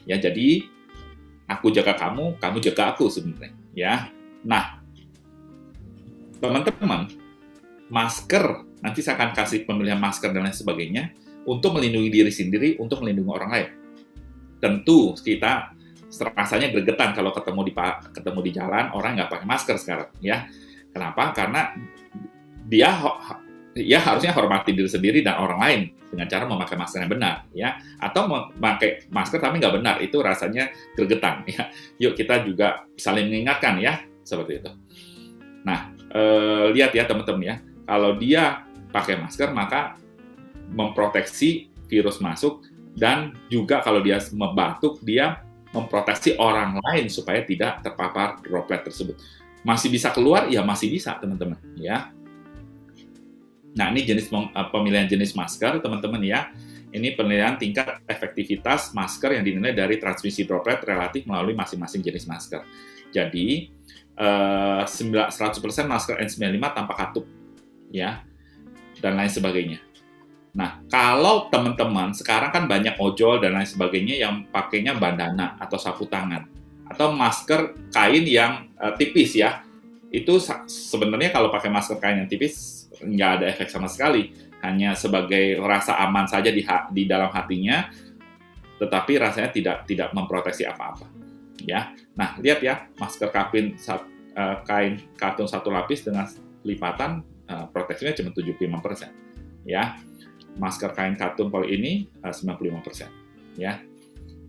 Ya, jadi aku jaga kamu, kamu jaga aku sebenarnya. Ya. Nah, teman-teman, masker, nanti saya akan kasih pemilihan masker dan lain sebagainya, untuk melindungi diri sendiri, untuk melindungi orang lain. Tentu kita rasanya gregetan kalau ketemu di jalan, orang nggak pakai masker sekarang. Ya. Kenapa? Karena dia harusnya hormati diri sendiri dan orang lain dengan cara memakai masker yang benar, ya, atau memakai masker tapi nggak benar, itu rasanya gregetan, ya. Yuk kita juga saling mengingatkan, ya, seperti itu. Nah, lihat ya teman-teman, ya, kalau dia pakai masker maka memproteksi virus masuk, dan juga kalau dia batuk dia memproteksi orang lain supaya tidak terpapar droplet tersebut. Masih bisa keluar? Ya masih bisa teman-teman, ya. Nah, ini pemilihan jenis masker, teman-teman ya. Ini penilaian tingkat efektivitas masker yang dinilai dari transmisi droplet relatif melalui masing-masing jenis masker. Jadi, 100% masker N95 tanpa katup, ya, dan lain sebagainya. Nah, kalau teman-teman, sekarang kan banyak ojol dan lain sebagainya yang pakainya bandana atau sapu tangan, atau masker kain yang tipis ya, itu sebenarnya kalau pakai masker kain yang tipis, nggak ada efek sama sekali, hanya sebagai rasa aman saja di dalam hatinya, tetapi rasanya tidak memproteksi apa-apa. Ya, nah lihat ya, masker kain katun satu lapis dengan lipatan proteksinya cuma 75%. Ya, masker kain katun poli ini 95%. Ya,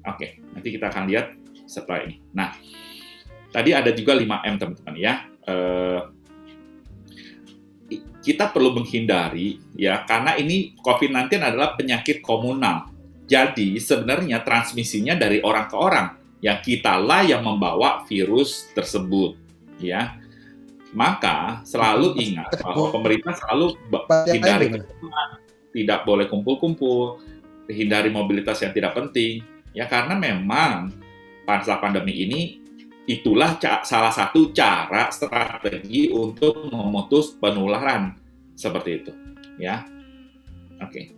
oke, nanti kita akan lihat setelah ini. Nah, tadi ada juga 5M teman-teman ya. Kita perlu menghindari ya, karena ini COVID-19 adalah penyakit komunal. Jadi sebenarnya transmisinya dari orang ke orang. Ya, kitalah yang membawa virus tersebut ya. Maka selalu ingat bahwa pemerintah selalu hindari kerumunan, tidak boleh kumpul-kumpul, hindari mobilitas yang tidak penting ya, karena memang pada pandemi ini itulah salah satu cara strategi untuk memutus penularan seperti itu, ya. Oke.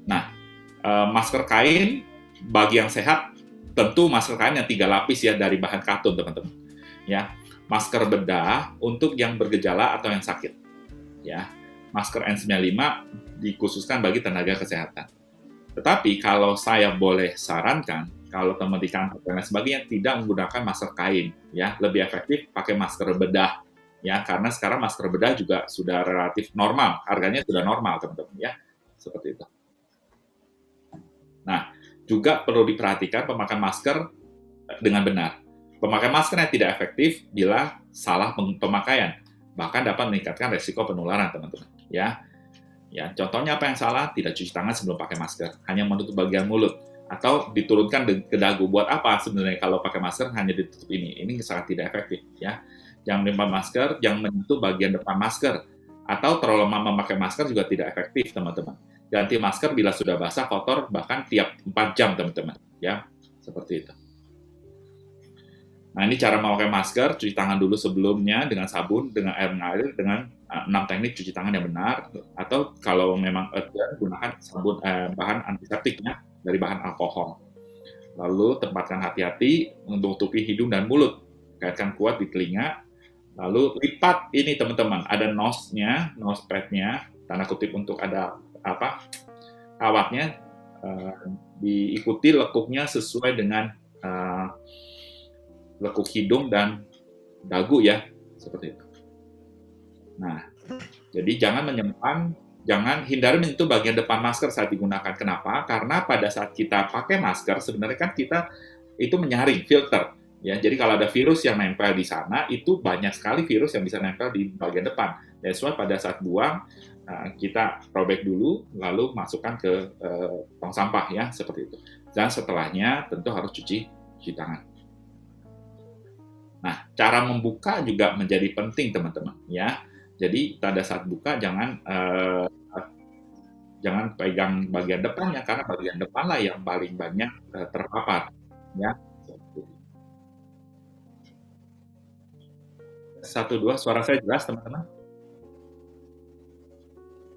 Nah, masker kain bagi yang sehat tentu masker kain yang 3 lapis ya dari bahan katun, teman-teman. Ya, masker bedah untuk yang bergejala atau yang sakit. Ya, masker N95 dikhususkan bagi tenaga kesehatan. Tetapi kalau saya boleh sarankan, kalau teman di kantor dan lain sebagainya tidak menggunakan masker kain, ya lebih efektif pakai masker bedah, ya karena sekarang masker bedah juga sudah relatif normal, harganya sudah normal teman-teman, ya seperti itu. Nah, juga perlu diperhatikan pemakaian masker dengan benar. Pemakaian masker yang tidak efektif bila salah pemakaian, bahkan dapat meningkatkan resiko penularan teman-teman, ya. Ya, contohnya apa yang salah? Tidak cuci tangan sebelum pakai masker, hanya menutup bagian mulut. Atau diturunkan ke dagu. Buat apa sebenarnya kalau pakai masker hanya ditutup ini? Ini sangat tidak efektif ya. Jangan menempel masker, jangan menyentuh bagian depan masker. Atau terlalu lama memakai masker juga tidak efektif, teman-teman. Ganti masker bila sudah basah, kotor, bahkan tiap 4 jam, teman-teman. Ya, seperti itu. Nah, ini cara memakai masker, cuci tangan dulu sebelumnya dengan sabun, dengan air mengalir, dengan 6 teknik cuci tangan yang benar. Atau kalau memang urgent, gunakan sabun bahan antiseptiknya dari bahan alkohol. Lalu tempatkan hati-hati untuk tutupi hidung dan mulut. Kaitkan kuat di telinga. Lalu lipat ini teman-teman, ada nose-nya, nose pad-nya, tanda kutip untuk ada kawatnya, diikuti lekuknya sesuai dengan lekuk hidung dan dagu ya, seperti itu. Nah, jadi jangan hindari menyentuh bagian depan masker saat digunakan. Kenapa? Karena pada saat kita pakai masker, sebenarnya kan kita itu menyaring, filter. Ya, jadi kalau ada virus yang nempel di sana, itu banyak sekali virus yang bisa nempel di bagian depan. That's why pada saat buang, kita robek dulu, lalu masukkan ke tong sampah ya, seperti itu. Dan setelahnya tentu harus cuci tangan. Nah, cara membuka juga menjadi penting teman-teman ya. Jadi pada saat buka jangan pegang bagian depannya, karena bagian depanlah yang paling banyak terpapar ya. 1, 2, suara saya jelas teman-teman?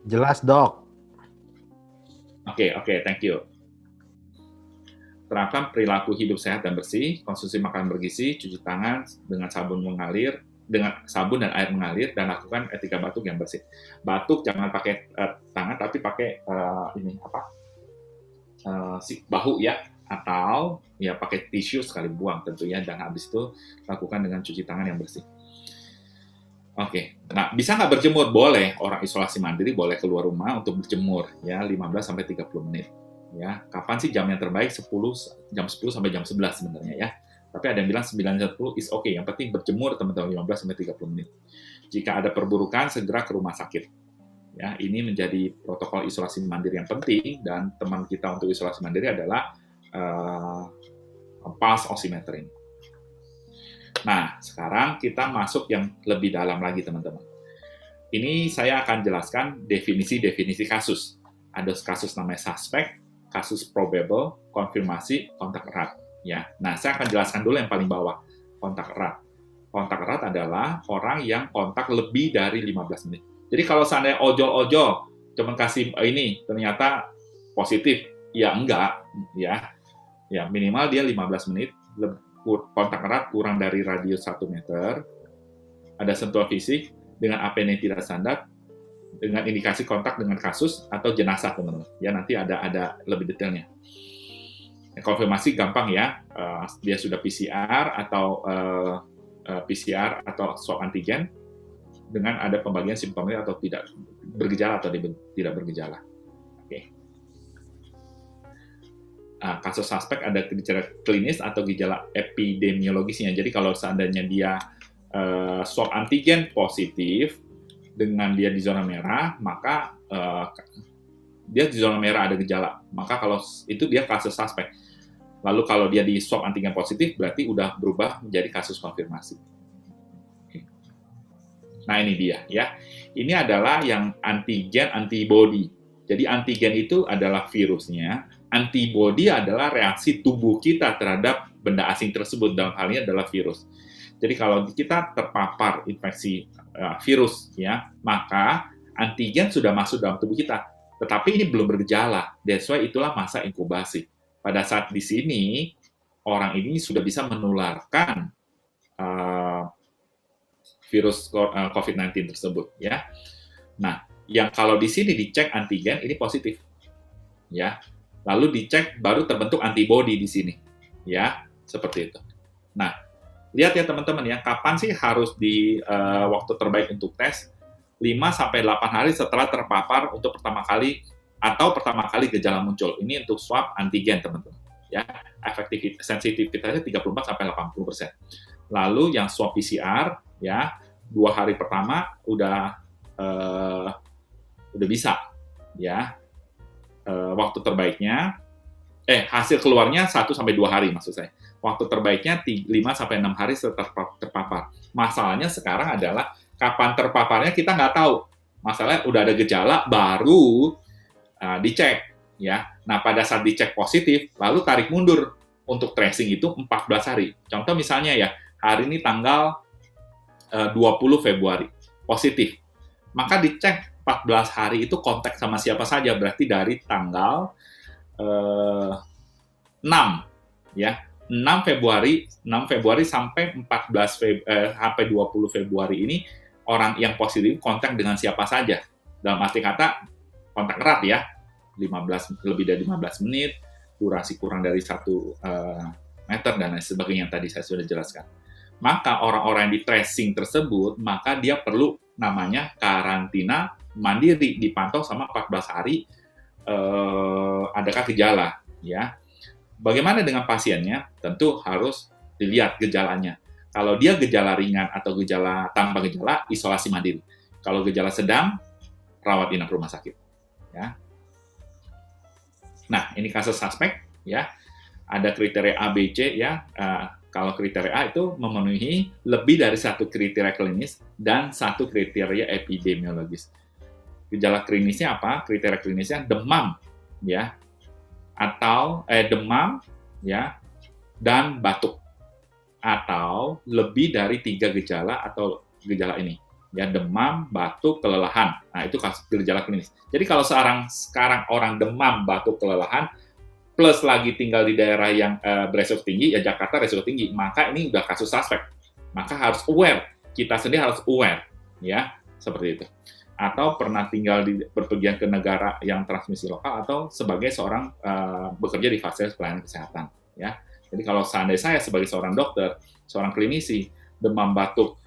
Jelas dok. Oke, thank you. Terapkan perilaku hidup sehat dan bersih, konsumsi makanan bergizi, cuci tangan dengan sabun dan air mengalir, dan lakukan etika batuk yang bersih. Batuk jangan pakai tangan, tapi pakai bahu ya, atau ya pakai tisu sekali buang tentunya, dan habis itu lakukan dengan cuci tangan yang bersih. Oke, nah bisa nggak berjemur? Boleh, orang isolasi mandiri boleh keluar rumah untuk berjemur ya 15-30 menit. Ya, kapan sih jam yang terbaik? Jam 10 sampai jam 11 sebenarnya ya. Tapi ada yang bilang 9-10 is okay. Yang penting berjemur teman-teman 15-30 menit. Jika ada perburukan segera ke rumah sakit. Ya, ini menjadi protokol isolasi mandiri yang penting, dan teman kita untuk isolasi mandiri adalah pulse oximetry. Nah, sekarang kita masuk yang lebih dalam lagi teman-teman. ini saya akan jelaskan definisi-definisi kasus. Ada kasus namanya suspek, kasus probable, konfirmasi, kontak erat. Ya, nah saya akan jelaskan dulu yang paling bawah, kontak erat. Kontak erat adalah orang yang kontak lebih dari 15 menit. Jadi kalau seandainya ojol-ojol, cuma kasih ini ternyata positif, ya enggak, ya minimal dia 15 menit, kontak erat kurang dari radius 1 meter, ada sentuhan fisik dengan APN yang tidak standar, dengan indikasi kontak dengan kasus atau jenazah, teman-teman. Ya, nanti ada lebih detailnya. Konfirmasi gampang ya, dia sudah PCR atau swab antigen dengan ada pembagian simptomnya atau tidak bergejala atau tidak bergejala. Oke. Kasus suspek ada gejala klinis atau gejala epidemiologisnya. Jadi kalau seandainya dia swab antigen positif dengan dia di zona merah, maka dia di zona merah ada gejala. Maka kalau itu dia kasus suspek. Lalu kalau dia di swab antigen positif, berarti udah berubah menjadi kasus konfirmasi. Nah ini dia ya. Ini adalah yang antigen antibody. Jadi antigen itu adalah virusnya, antibody adalah reaksi tubuh kita terhadap benda asing tersebut, dalam hal ini adalah virus. Jadi kalau kita terpapar infeksi virus ya, maka antigen sudah masuk dalam tubuh kita. Tetapi ini belum bergejala. That's why itulah masa inkubasi. Pada saat di sini, orang ini sudah bisa menularkan virus COVID-19 tersebut, ya. Nah, yang kalau di sini dicek antigen, ini positif, ya. Lalu dicek, baru terbentuk antibody di sini, ya, seperti itu. Nah, lihat ya teman-teman ya, kapan sih harus di waktu terbaik untuk tes? 5-8 hari setelah terpapar untuk pertama kali atau pertama kali gejala muncul. Ini untuk swab antigen, teman-teman. Ya, sensitivitasnya 34-80%. Lalu yang swab PCR, ya, 2 hari pertama udah bisa, ya. Waktu terbaiknya, hasil keluarnya 1-2 hari maksud saya. Waktu terbaiknya 5-6 hari setelah terpapar. Masalahnya sekarang adalah kapan terpaparnya kita nggak tahu. Masalahnya udah ada gejala, baru dicek, ya. Nah, pada saat dicek positif, lalu tarik mundur untuk tracing itu 14 hari. Contoh misalnya ya, hari ini tanggal 20 Februari, positif. Maka dicek 14 hari itu kontak sama siapa saja, berarti dari tanggal 6, ya. 6 Februari sampai 20 Februari ini orang yang positif kontak dengan siapa saja. Dalam arti kata kontak erat ya, lebih dari 15 menit, durasi kurang dari 1 meter, dan lain sebagainya yang tadi saya sudah jelaskan. Maka orang-orang yang di tracing tersebut, maka dia perlu namanya karantina mandiri, dipantau sama 14 hari, adakah gejala, ya. Bagaimana dengan pasiennya? Tentu harus dilihat gejalanya. Kalau dia gejala ringan atau gejala tanpa gejala, isolasi mandiri. Kalau gejala sedang, rawat inap rumah sakit, ya. Nah, ini kasus suspek, ya. Ada kriteria A, B, C, ya. Kalau kriteria A itu memenuhi lebih dari 1 kriteria klinis dan 1 kriteria epidemiologis. Gejala klinisnya apa? Kriteria klinisnya demam, ya, atau demam, ya, dan batuk, atau lebih dari 3 gejala atau gejala ini. Ya, demam, batuk, kelelahan. Nah, itu gejala klinis. Jadi kalau sekarang orang demam, batuk, kelelahan, plus lagi tinggal di daerah yang beresiko tinggi, ya Jakarta resiko tinggi, maka ini udah kasus suspek. Maka harus aware. Kita sendiri harus aware, ya, seperti itu. Atau pernah tinggal berpergian ke negara yang transmisi lokal, atau sebagai seorang bekerja di fasilitas pelayanan kesehatan, ya. Jadi kalau seandainya saya sebagai seorang dokter, seorang klinisi, demam, batuk,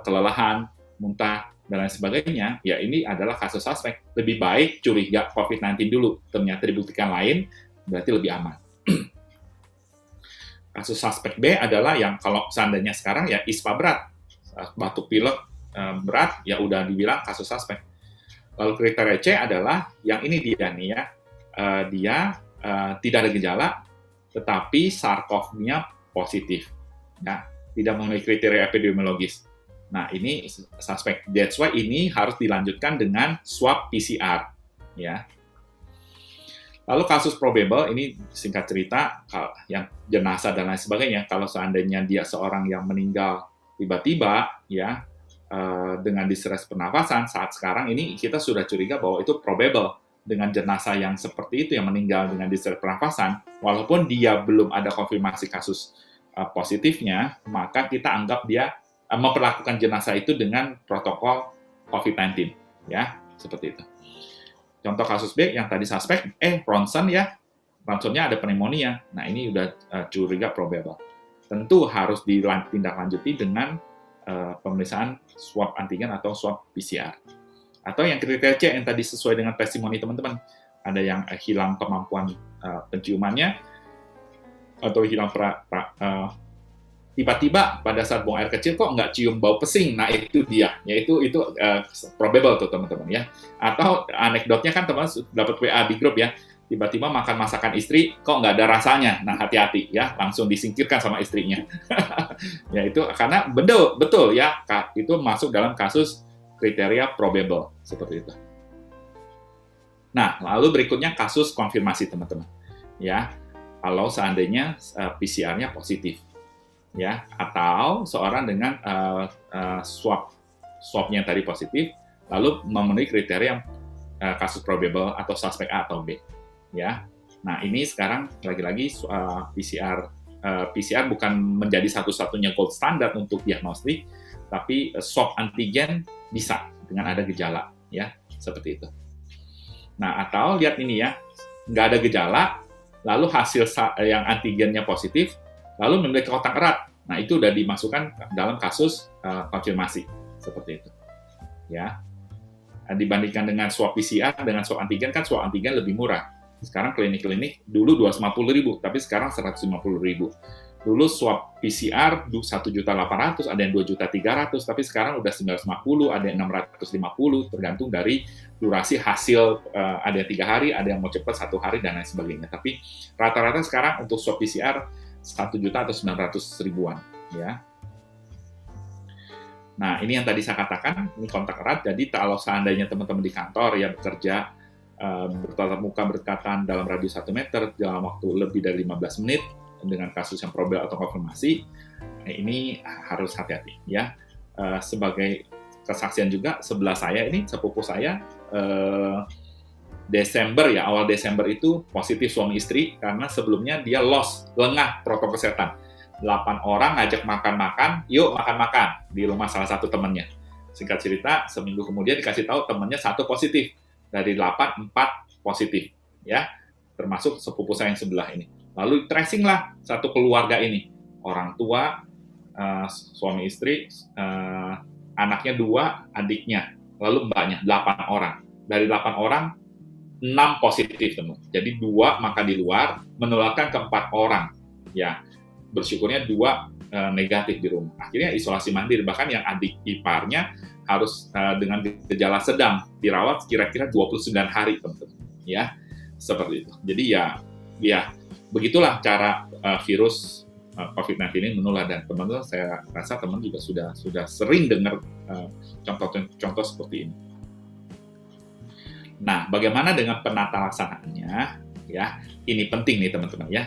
kelelahan, muntah, dan lain sebagainya, ya ini adalah kasus suspek. Lebih baik curiga COVID-19 dulu, ternyata dibuktikan lain, berarti lebih aman. Kasus suspek B adalah yang kalau seandainya sekarang ya ISPA berat, batuk pilek berat, ya udah dibilang kasus suspek. Lalu kriteria C adalah yang ini dia nih ya, dia tidak ada gejala, tetapi SARS-CoV-nya positif, ya, tidak memenuhi kriteria epidemiologis. Nah, ini suspek. That's why ini harus dilanjutkan dengan swab PCR, ya. Lalu kasus probable, ini singkat cerita, yang jenazah dan lain sebagainya, kalau seandainya dia seorang yang meninggal tiba-tiba, ya, dengan distress pernafasan, saat sekarang ini kita sudah curiga bahwa itu probable dengan jenazah yang seperti itu, yang meninggal dengan distress pernafasan, walaupun dia belum ada konfirmasi kasus positifnya, maka kita anggap dia memperlakukan jenazah itu dengan protokol COVID-19, ya, seperti itu. Contoh kasus B yang tadi suspek, ronsen ya, ronsennya ada pneumonia. Nah, ini udah curiga probable. Tentu harus ditindaklanjuti dengan pemeriksaan swab antigen atau swab PCR. Atau yang kriteria C yang tadi sesuai dengan testimoni teman-teman. Ada yang hilang kemampuan penciumannya, atau hilang tiba-tiba pada saat buang air kecil kok nggak cium bau pesing. Nah, itu dia. Yaitu probable tuh teman-teman ya. Atau anekdotnya kan teman dapat WA di grup ya. Tiba-tiba makan masakan istri kok nggak ada rasanya. Nah, hati-hati ya, langsung disingkirkan sama istrinya. Ya itu karena betul ya, itu masuk dalam kasus kriteria probable seperti itu. Nah, lalu berikutnya kasus konfirmasi teman-teman. Ya, kalau seandainya PCR-nya positif. Ya, atau seorang dengan swabnya tadi positif, lalu memenuhi kriteria kasus probable atau suspek A atau B. Ya, nah ini sekarang lagi-lagi PCR bukan menjadi satu-satunya gold standard untuk diagnostik, tapi swab antigen bisa dengan ada gejala, ya seperti itu. Nah, atau lihat ini ya, nggak ada gejala, lalu hasil yang antigennya positif, lalu memiliki kontak erat. Nah, itu udah dimasukkan dalam kasus konfirmasi seperti itu. Ya. Dibandingkan dengan swab PCR dengan swab antigen, kan swab antigen lebih murah. Sekarang klinik-klinik dulu 250.000, tapi sekarang 150.000. Dulu swab PCR 1.800.000, ada yang 2.300.000, tapi sekarang udah 950, ada yang 650, tergantung dari durasi hasil, ada yang 3 hari, ada yang mau cepat 1 hari, dan lain sebagainya. Tapi rata-rata sekarang untuk swab PCR 1 juta atau 900.000-an, ya. Nah, ini yang tadi saya katakan, ini kontak erat, jadi kalau seandainya teman-teman di kantor ya bekerja bertatap muka berdekatan dalam radius 1 meter dalam waktu lebih dari 15 menit dengan kasus yang probable atau konfirmasi, ini harus hati-hati, ya. Sebagai kesaksian juga, sebelah saya ini, sepupu saya, Desember ya, awal Desember itu positif suami istri karena sebelumnya dia lengah protokol kesehatan. 8 orang ngajak makan-makan, yuk makan-makan di rumah salah satu temannya. Singkat cerita, seminggu kemudian dikasih tahu temannya 1 positif. Dari 8, 4 positif. Ya, termasuk sepupu saya yang sebelah ini. Lalu tracing lah satu keluarga ini. Orang tua, suami istri, anaknya 2, adiknya. Lalu mbaknya, 8 orang. Dari 8 orang, 6 positif, teman. Jadi 2 makan di luar, menularkan ke 4 orang. Ya, bersyukurnya 2 negatif di rumah. Akhirnya isolasi mandiri. Bahkan yang adik iparnya harus dengan gejala sedang dirawat kira-kira 29 hari, teman-teman. Ya, seperti itu. Jadi ya begitulah cara virus COVID-19 ini menular. Dan teman-teman, saya rasa teman juga sudah sering dengar contoh seperti ini. Nah, bagaimana dengan penata laksanaannya? Ya, ini penting nih teman-teman ya.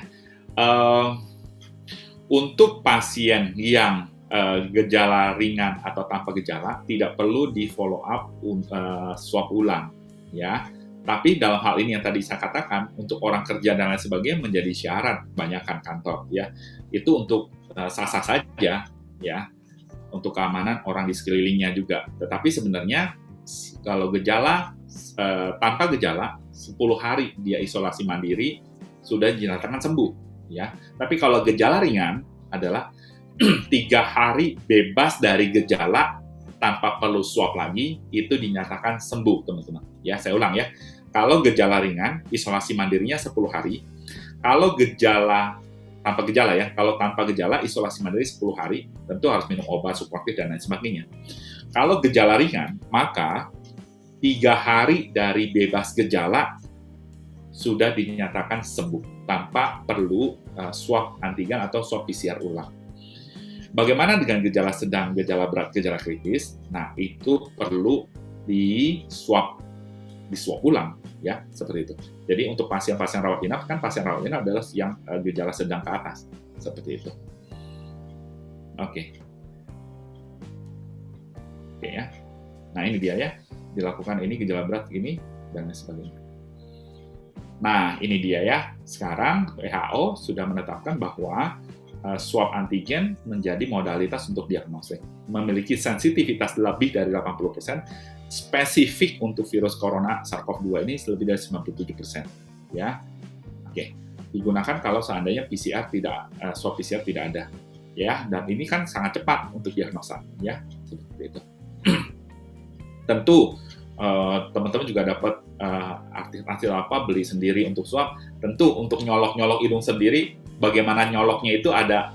Untuk pasien yang gejala ringan atau tanpa gejala tidak perlu di follow up swab ulang, ya. Tapi dalam hal ini yang tadi saya katakan, untuk orang kerja dan lain sebagainya menjadi syarat banyakkan kantor, ya. Itu untuk sah-sah saja, ya. Untuk keamanan orang di sekelilingnya juga. Tetapi sebenarnya kalau gejala tanpa gejala 10 hari dia isolasi mandiri sudah dinyatakan sembuh, ya. Tapi kalau gejala ringan adalah 3 hari bebas dari gejala tanpa perlu swab lagi, itu dinyatakan sembuh, teman-teman. Ya, saya ulang ya. Kalau gejala ringan, isolasi mandirinya 10 hari. Kalau gejala tanpa gejala ya, kalau tanpa gejala isolasi mandiri 10 hari, tentu harus minum obat suportif dan lain sebagainya. Kalau gejala ringan, maka 3 hari dari bebas gejala sudah dinyatakan sembuh tanpa perlu swab antigen atau swab PCR ulang. Bagaimana dengan gejala sedang, gejala berat, gejala kritis? Nah, itu perlu di swab ulang, ya, seperti itu. Jadi untuk pasien-pasien rawat inap, kan pasien rawat inap adalah yang gejala sedang ke atas, seperti itu. Oke ya. Nah, ini dia ya, dilakukan ini gejala berat ini dan lain sebagainya. Nah, ini dia ya. Sekarang WHO sudah menetapkan bahwa swab antigen menjadi modalitas untuk diagnosis. Memiliki sensitivitas lebih dari 80%, spesifik untuk virus corona SARS-CoV-2 ini lebih dari 97%. Ya, oke. Digunakan kalau seandainya swab PCR tidak ada. Ya, dan ini kan sangat cepat untuk diagnosa. Ya, seperti itu. Tentu teman-teman juga dapat artikel apa beli sendiri untuk swab. Tentu untuk nyolok hidung sendiri, bagaimana nyoloknya itu ada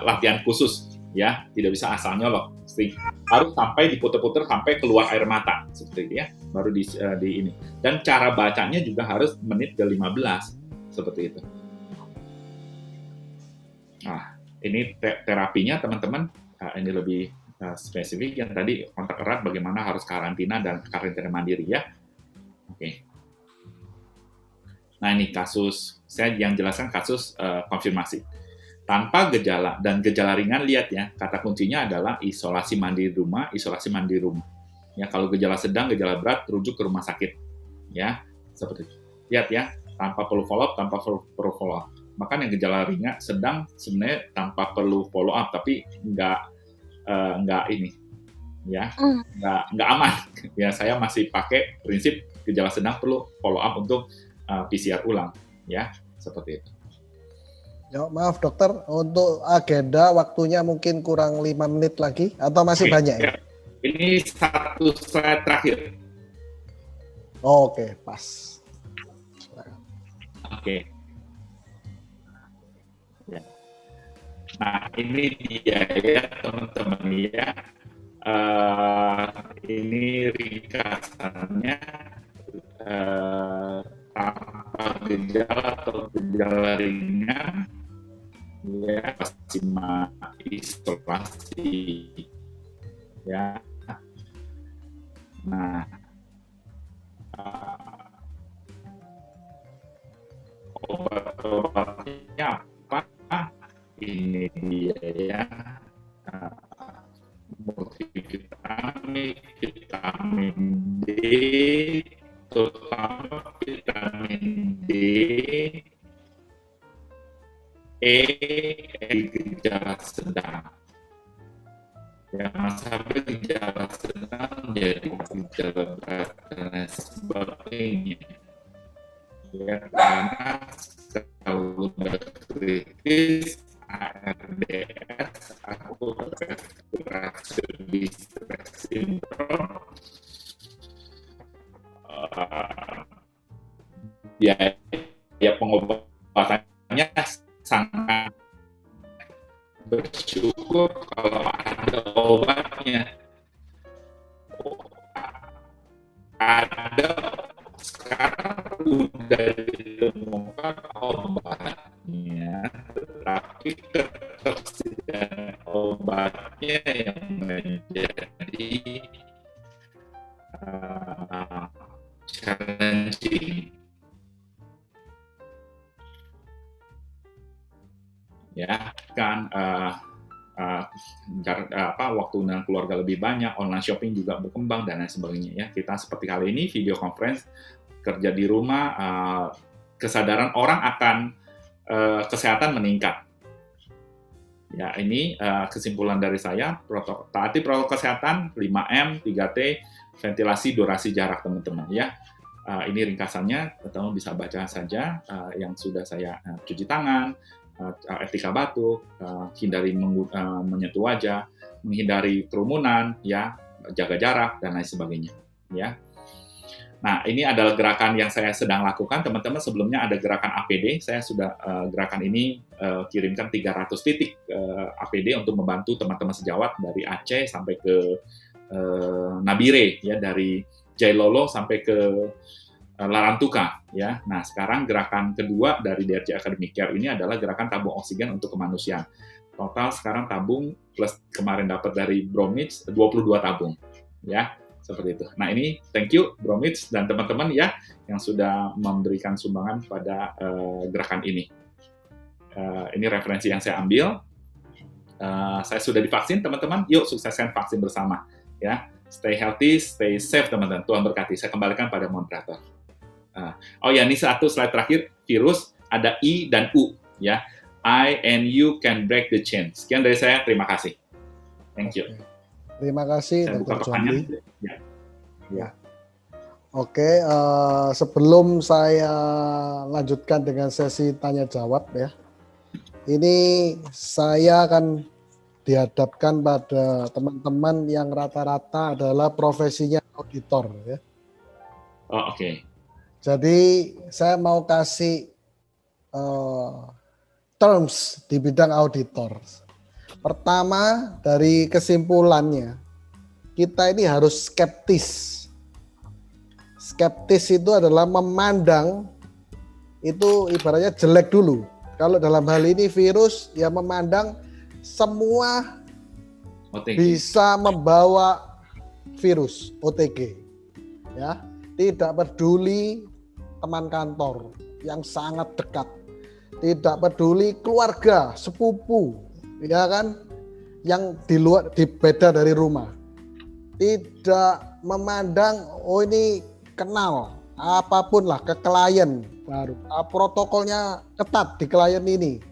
latihan khusus, ya, tidak bisa asal nyolok. Harus sampai diputer-puter sampai keluar air mata, seperti itu ya, baru di ini. Dan cara bacanya juga harus menit ke-15, seperti itu. Nah, ini terapinya teman-teman, ini lebih spesifik yang tadi kontak erat bagaimana harus karantina dan karantina mandiri ya. Oke. Nah, ini kasus, saya yang jelaskan kasus konfirmasi. Tanpa gejala dan gejala ringan, lihat ya, kata kuncinya adalah isolasi mandiri rumah. Ya, kalau gejala sedang, gejala berat, rujuk ke rumah sakit. Ya, seperti itu. Lihat ya, tanpa perlu follow up, follow up. Bahkan yang gejala ringan, sedang sebenarnya tanpa perlu follow up, tapi nggak ini, ya, nggak aman. Ya, saya masih pakai prinsip gejala sedang perlu follow up untuk PCR ulang, ya, seperti itu. Ya, maaf dokter, untuk agenda waktunya mungkin kurang 5 menit lagi, atau masih banyak ya? Ini satu slide terakhir. Oke, pas. Oke. Ya. Nah, ini dia ya teman-teman ya. Ini ringkasannya tanpa gejala atau gejala ringan, ya, isolasi, ya. Nah, obat-obatnya apa? Ini dia ya, multivitamin, vitamin D, terutama vitamin D, gejala sedang. Jangan sampai gejala sedang menjadi gejala berat dan sebagainya. Ya, karena kalau sudah kritis, ARDS atau respiratory distress syndrome, biaya pengobatannya sangat bersyukur kalau ada obatnya. Ada sekarang sudah ditemukan obatnya, tetapi ketersediaan obatnya yang menjadi challenging. Ya, kan waktu dengan keluarga lebih banyak, online shopping juga berkembang dan lain sebagainya ya. Kita seperti kali ini video conference, kerja di rumah, kesadaran orang akan kesehatan meningkat. Ya, ini kesimpulan dari saya, taati protokol kesehatan 5M, 3T, ventilasi, durasi, jarak teman-teman ya. Ini ringkasannya, teman-teman bisa baca saja yang sudah saya cuci tangan, etika batuk, hindari menyentuh wajah, menghindari kerumunan, ya, jaga jarak dan lain sebagainya, ya. Nah, ini adalah gerakan yang saya sedang lakukan, teman-teman. Sebelumnya ada gerakan APD, saya sudah gerakan ini kirimkan 300 titik APD untuk membantu teman-teman sejawat dari Aceh sampai ke Nabire, ya, dari Jailolo sampai ke Larantuka, ya. Nah, sekarang gerakan kedua dari DRC Academic Care ini adalah gerakan tabung oksigen untuk kemanusiaan. Total sekarang tabung plus kemarin dapat dari Bromwich 22 tabung. Ya, seperti itu. Nah, ini thank you Bromwich dan teman-teman ya yang sudah memberikan sumbangan pada gerakan ini. Ini referensi yang saya ambil. Saya sudah divaksin, teman-teman. Yuk sukseskan vaksin bersama. Ya, stay healthy, stay safe, teman-teman. Tuhan berkati. Saya kembalikan pada moderator. Oh ya, ini satu slide terakhir. Virus ada I dan U. Ya, I and you can break the chain. Sekian dari saya. Terima kasih. Thank you. Terima kasih, Saya buka Dr. John. Ya. Oke, sebelum saya lanjutkan dengan sesi tanya jawab ya, ini saya akan dihadapkan pada teman-teman yang rata-rata adalah profesinya auditor ya. Oh, oke. Jadi saya mau kasih terms di bidang auditor. Pertama, dari kesimpulannya, kita ini harus skeptis. Skeptis itu adalah memandang itu ibaratnya jelek dulu. Kalau dalam hal ini virus ya memandang semua bisa membawa virus OTG. Ya, tidak peduli teman kantor yang sangat dekat. Tidak peduli keluarga, sepupu, ya kan, yang di luar, beda dari rumah. Tidak memandang, oh ini kenal, apapun lah ke klien baru. Protokolnya ketat di klien ini.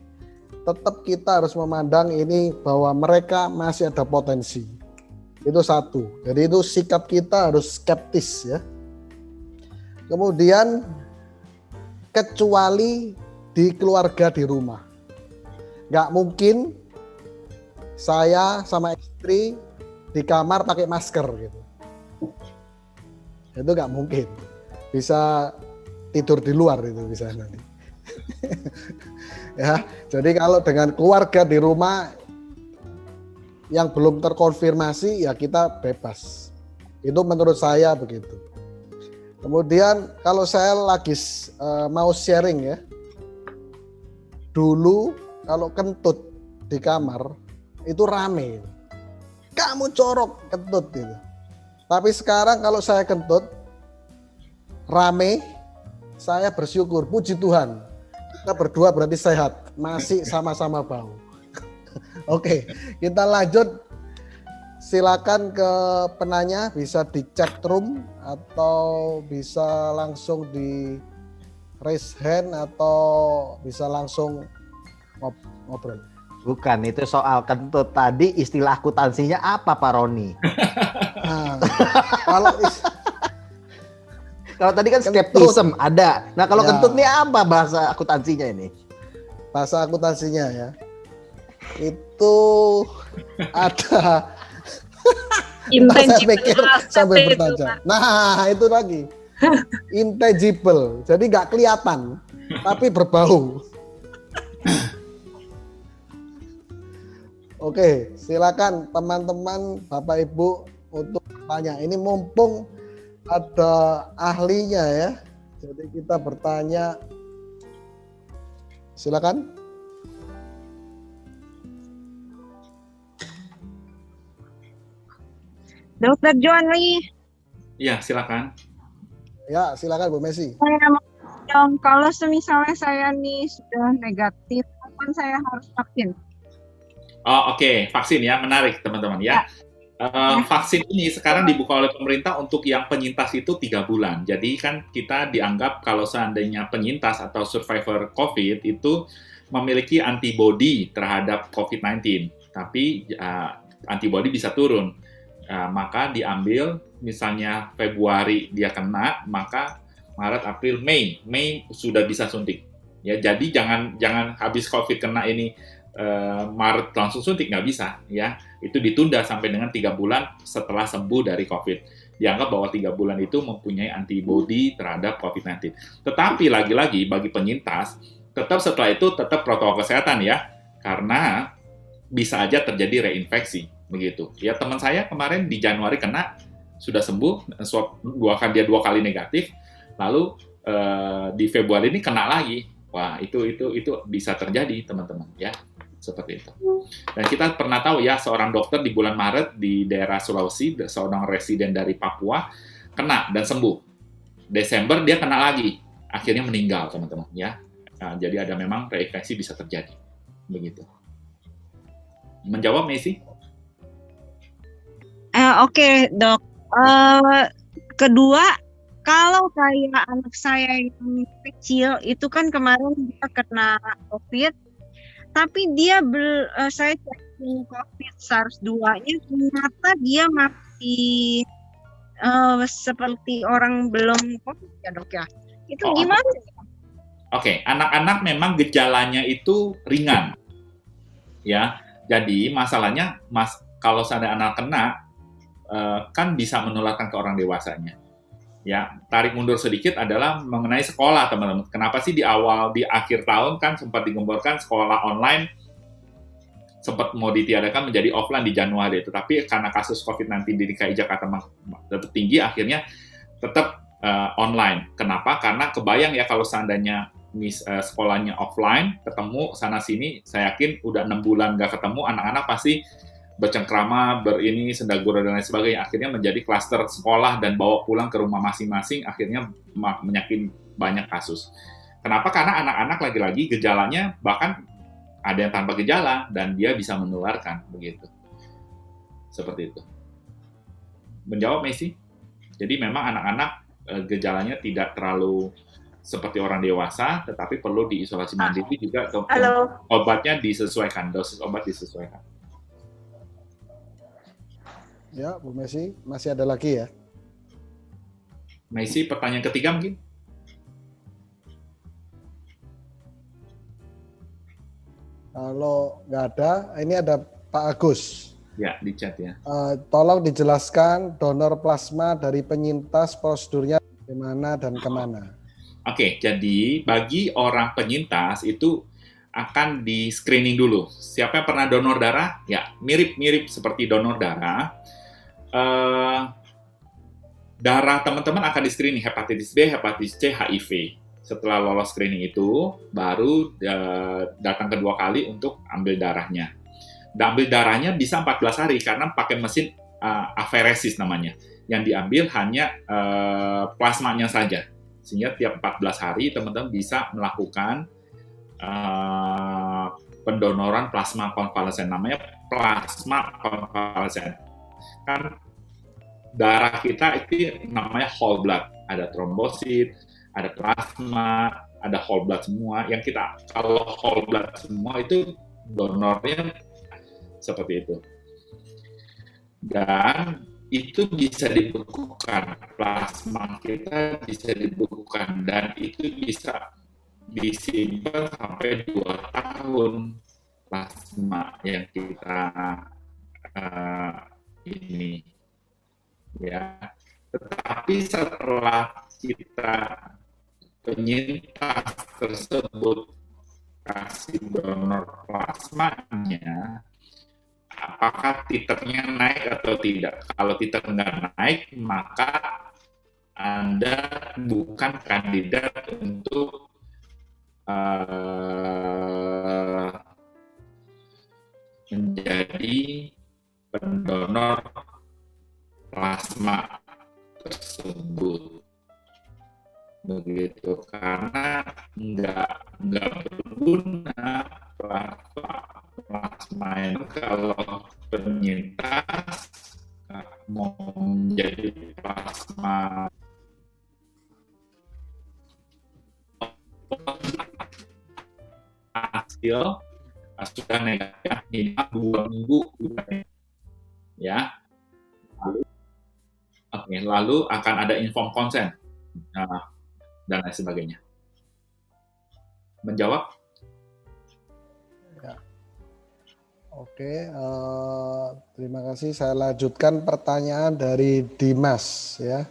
Tetap kita harus memandang ini bahwa mereka masih ada potensi. Itu satu. Jadi itu sikap kita harus skeptis ya. Kemudian kecuali di keluarga di rumah. Nggak mungkin saya sama istri di kamar pakai masker gitu. Itu nggak mungkin. Bisa tidur di luar itu bisa nanti. Ya, jadi kalau dengan keluarga di rumah yang belum terkonfirmasi ya kita bebas. Itu menurut saya begitu. Kemudian kalau saya lagi mau sharing ya. Dulu kalau kentut di kamar itu rame. Kamu corok kentut gitu. Tapi sekarang kalau saya kentut rame, saya bersyukur, puji Tuhan. Kita berdua berarti sehat, masih sama-sama bau. Oke, kita lanjut. Silakan ke penanya, bisa di chat room atau bisa langsung di raise hand atau bisa langsung ngobrol. Bukan, itu soal kentut tadi istilah akuntansinya apa Pak Roni? Nah, kalau tadi kan skeptism ada. Nah kalau Ya. kentut ini apa bahasa akuntansinya ini? bahasa akuntansinya ya. Itu ada saya pikir sampai bertanya. Nah, itu lagi. Intangible. Jadi nggak kelihatan, tapi berbau. Oke, silakan teman-teman, Bapak Ibu untuk bertanya. Ini mumpung ada ahlinya ya. Jadi kita bertanya. Silakan. Dr. John Lee, Iya, silakan. Ya, silakan Bu Messi. saya mau dong, kalau misalnya saya nih sudah negatif, kapan saya harus vaksin? Oh, oke. Vaksin ya, menarik teman-teman ya. Vaksin ini sekarang dibuka oleh pemerintah untuk yang penyintas itu 3 bulan. Jadi kan kita dianggap kalau seandainya penyintas atau survivor COVID itu memiliki antibodi terhadap COVID-19. Tapi antibodi bisa turun. Maka diambil misalnya Februari dia kena, maka Maret, April, Mei sudah bisa suntik. Ya, jadi jangan habis COVID kena ini Maret langsung suntik, nggak bisa ya. Itu ditunda sampai dengan 3 bulan setelah sembuh dari COVID. Dianggap bahwa 3 bulan itu mempunyai antibodi terhadap COVID-19. Tetapi lagi-lagi bagi penyintas tetap setelah itu tetap protokol kesehatan ya, karena bisa aja terjadi reinfeksi begitu. Ya, teman saya kemarin di Januari kena, sudah sembuh, swab dia 2 kali negatif, lalu di Februari ini kena lagi. Wah, itu bisa terjadi teman-teman ya. Seperti itu. Dan kita pernah tahu ya, seorang dokter di bulan Maret di daerah Sulawesi, seorang residen dari Papua, kena dan sembuh. Desember dia kena lagi, akhirnya meninggal, teman-teman ya. Nah, jadi ada memang reinfeksi bisa terjadi. Begitu. Menjawab, Messi? Oke, Dok. Kedua, kalau kayak anak saya yang kecil itu kan kemarin dia kena COVID, tapi dia saya cek COVID SARS-2-nya ternyata dia masih seperti orang belum COVID ya, Dok ya. Itu gimana? Oke, anak-anak memang gejalanya itu ringan. Ya. Jadi masalahnya kalau seandainya anak kena kan bisa menularkan ke orang dewasanya. Ya, tarik mundur sedikit adalah mengenai sekolah, teman-teman. Kenapa sih di akhir tahun kan sempat digemborkan sekolah online sempat mau ditiadakan menjadi offline di Januari, tetapi karena kasus COVID-19 di DKI Jakarta tetap tinggi, akhirnya tetap online. Kenapa? Karena kebayang ya kalau seandainya sekolahnya offline, ketemu sana-sini, saya yakin udah 6 bulan nggak ketemu, anak-anak pasti bercengkrama, sendagura dan lain sebagainya. Akhirnya menjadi klaster sekolah dan bawa pulang ke rumah masing-masing, akhirnya menyakin banyak kasus. Kenapa? Karena anak-anak lagi-lagi gejalanya bahkan ada yang tanpa gejala dan dia bisa menularkan, begitu. Seperti itu. Menjawab, Messi? Jadi memang anak-anak gejalanya tidak terlalu seperti orang dewasa, tetapi perlu diisolasi mandiri juga. Obatnya disesuaikan, dosis obat disesuaikan. Ya, Bu Messi, masih ada lagi ya? Messi, pertanyaan ketiga mungkin? Kalau nggak ada, ini ada Pak Agus. Ya, di chat ya. Tolong dijelaskan donor plasma dari penyintas prosedurnya bagaimana dan kemana? Oke, jadi bagi orang penyintas itu akan di screening dulu. Siapa yang pernah donor darah? Ya, mirip-mirip seperti donor darah. Darah teman-teman akan di screening hepatitis B, hepatitis C, HIV. Setelah lolos screening itu, baru datang kedua kali untuk ambil darahnya. Dan ambil darahnya bisa 14 hari karena pakai mesin aferesis namanya. Yang diambil hanya plasmanya saja. Sehingga tiap 14 hari teman-teman bisa melakukan pendonoran plasma konvalesen. Namanya plasma konvalesen. Kan darah kita itu namanya whole blood. Ada trombosit, ada plasma, ada whole blood semua. Yang kita, kalau whole blood semua itu donornya seperti itu. Dan itu bisa dibekukan, plasma kita bisa dibekukan, dan itu bisa disimpan sampai 2 tahun plasma yang kita ini ya. Tetapi setelah kita penyintas tersebut kasih donor plasmanya, apakah titernya naik atau tidak? Kalau titer nggak naik, maka Anda bukan kandidat untuk menjadi pendonor plasma tersebut. Begitu, karena nggak berguna plasma itu kalau penyintas mau menjadi plasma hasil sudah negatif minimal 2 minggu ya. Lalu akan ada informed consent dan lain sebagainya. Menjawab? Oke, terima kasih. Saya lanjutkan pertanyaan dari Dimas ya.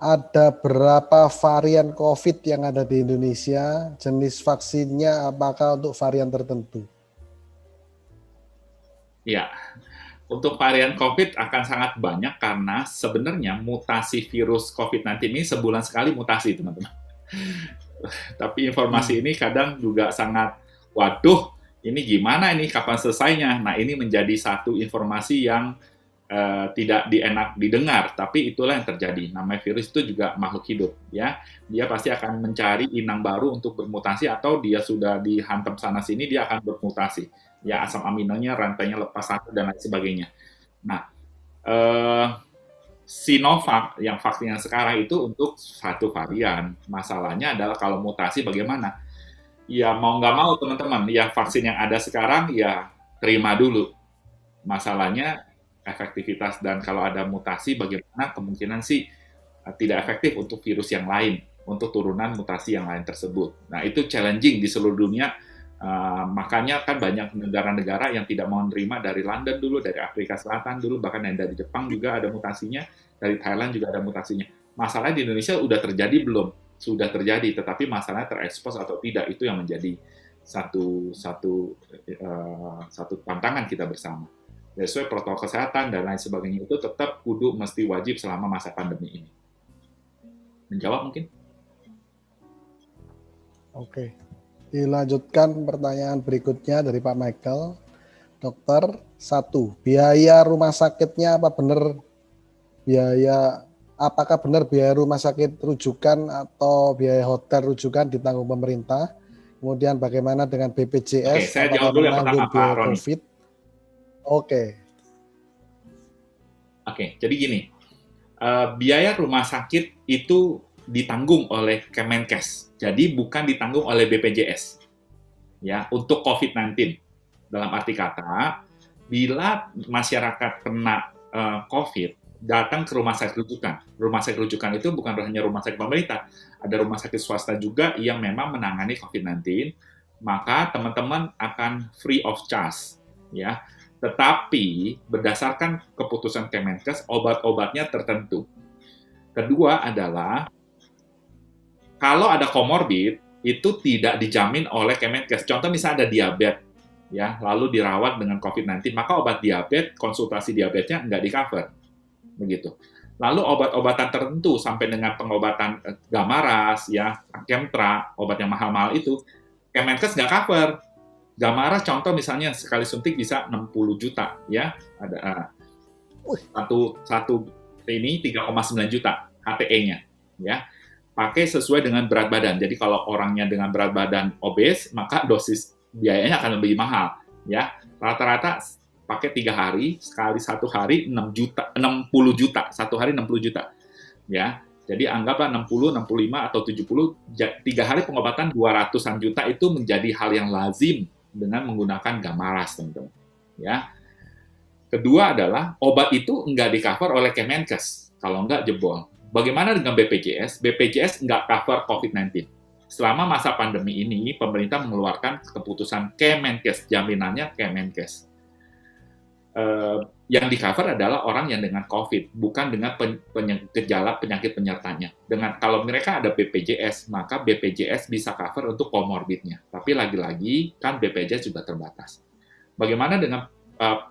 Ada berapa varian COVID yang ada di Indonesia? Jenis vaksinnya apakah untuk varian tertentu? Ya, untuk varian COVID akan sangat banyak karena sebenarnya mutasi virus COVID-19 ini sebulan sekali mutasi, teman-teman. Tapi informasi ini kadang juga sangat, waduh, Ini gimana ini, kapan selesainya? Nah, ini menjadi satu informasi yang tidak enak didengar, tapi itulah yang terjadi. Namanya virus itu juga makhluk hidup, ya. Dia pasti akan mencari inang baru untuk bermutasi, atau dia sudah dihantam sana-sini, dia akan bermutasi. Ya, asam aminonya, rantainya lepas satu, dan lain sebagainya. Nah, Sinovac, yang vaksin yang sekarang itu untuk satu varian. Masalahnya adalah kalau mutasi bagaimana? Ya, mau nggak mau teman-teman, ya vaksin yang ada sekarang, ya terima dulu. Masalahnya, efektivitas dan kalau ada mutasi bagaimana kemungkinan sih tidak efektif untuk virus yang lain, untuk turunan mutasi yang lain tersebut. Nah, itu challenging di seluruh dunia, makanya kan banyak negara-negara yang tidak mau menerima, dari London dulu, dari Afrika Selatan dulu, bahkan yang dari Jepang juga ada mutasinya, dari Thailand juga ada mutasinya. Masalahnya di Indonesia udah terjadi belum? Sudah terjadi, tetapi masalahnya terekspos atau tidak, itu yang menjadi satu tantangan kita bersama. Sesuai protokol kesehatan dan lain sebagainya itu tetap kudu mesti wajib selama masa pandemi ini. Menjawab mungkin? Oke. Dilanjutkan pertanyaan berikutnya dari Pak Michael. Dokter, 1. Biaya rumah sakitnya apakah benar biaya rumah sakit rujukan atau biaya hotel rujukan ditanggung pemerintah? Kemudian bagaimana dengan BPJS? Oke, saya jawab dulu yang pertama, Pak Roni. COVID? Oke, jadi gini, biaya rumah sakit itu ditanggung oleh Kemenkes, jadi bukan ditanggung oleh BPJS. Ya, untuk COVID-19, dalam arti kata, bila masyarakat kena COVID, datang ke rumah sakit rujukan. Rumah sakit rujukan itu bukan hanya rumah sakit pemerintah, ada rumah sakit swasta juga yang memang menangani COVID-19, maka teman-teman akan free of charge, ya. Tetapi berdasarkan keputusan Kemenkes, obat-obatnya tertentu. Kedua adalah, kalau ada komorbid, itu tidak dijamin oleh Kemenkes. Contoh misalnya ada diabetes, ya, lalu dirawat dengan COVID-19, maka obat diabetes, konsultasi diabetesnya nggak di-cover. Begitu. Lalu obat-obatan tertentu, sampai dengan pengobatan Gamaras, ya, Kemtra, obat yang mahal-mahal itu, Kemenkes nggak cover. Gamaras contoh misalnya sekali suntik bisa 60 juta, ya, ada satu ini 3,9 juta HTE-nya, ya, pakai sesuai dengan berat badan. Jadi kalau orangnya dengan berat badan obes, maka dosis biayanya akan lebih mahal, ya. Rata-rata pakai 3 hari, sekali 1 hari 60 juta, 1 hari 60 juta, ya. Jadi anggaplah 60, 65 atau 70, 3 hari pengobatan 200-an juta itu menjadi hal yang lazim dengan menggunakan Gamaras, teman-teman. Ya. Kedua adalah obat itu nggak di-cover oleh Kemenkes, kalau nggak jebol. Bagaimana dengan BPJS? BPJS nggak cover COVID-19. Selama masa pandemi ini, pemerintah mengeluarkan keputusan Kemenkes, jaminannya Kemenkes. Yang di-cover adalah orang yang dengan COVID, bukan dengan gejala penyakit penyertanya. Kalau mereka ada BPJS, maka BPJS bisa cover untuk komorbidnya. Tapi lagi-lagi, kan BPJS juga terbatas. Bagaimana dengan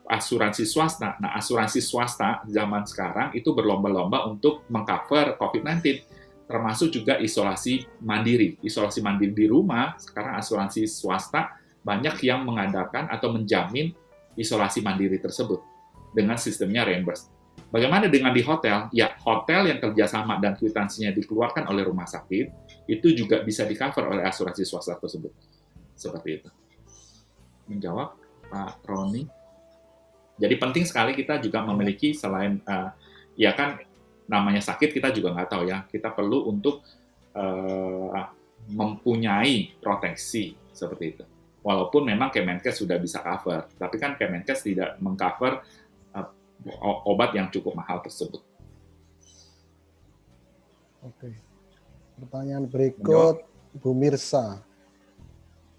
asuransi swasta? Nah, asuransi swasta zaman sekarang itu berlomba-lomba untuk mengcover COVID-19, termasuk juga isolasi mandiri. Isolasi mandiri di rumah, sekarang asuransi swasta banyak yang mengadakan atau menjamin isolasi mandiri tersebut dengan sistemnya reimburse. Bagaimana dengan di hotel? Ya, hotel yang kerjasama dan kwitansinya dikeluarkan oleh rumah sakit, itu juga bisa di-cover oleh asuransi swasta tersebut. Seperti itu. Menjawab, Pak Roni? Jadi penting sekali kita juga memiliki selain, ya kan namanya sakit kita juga nggak tahu ya, kita perlu untuk mempunyai proteksi seperti itu. Walaupun memang Kemenkes sudah bisa cover, tapi kan Kemenkes tidak mengcover obat yang cukup mahal tersebut. Oke. Pertanyaan berikut, Bu Mirsa.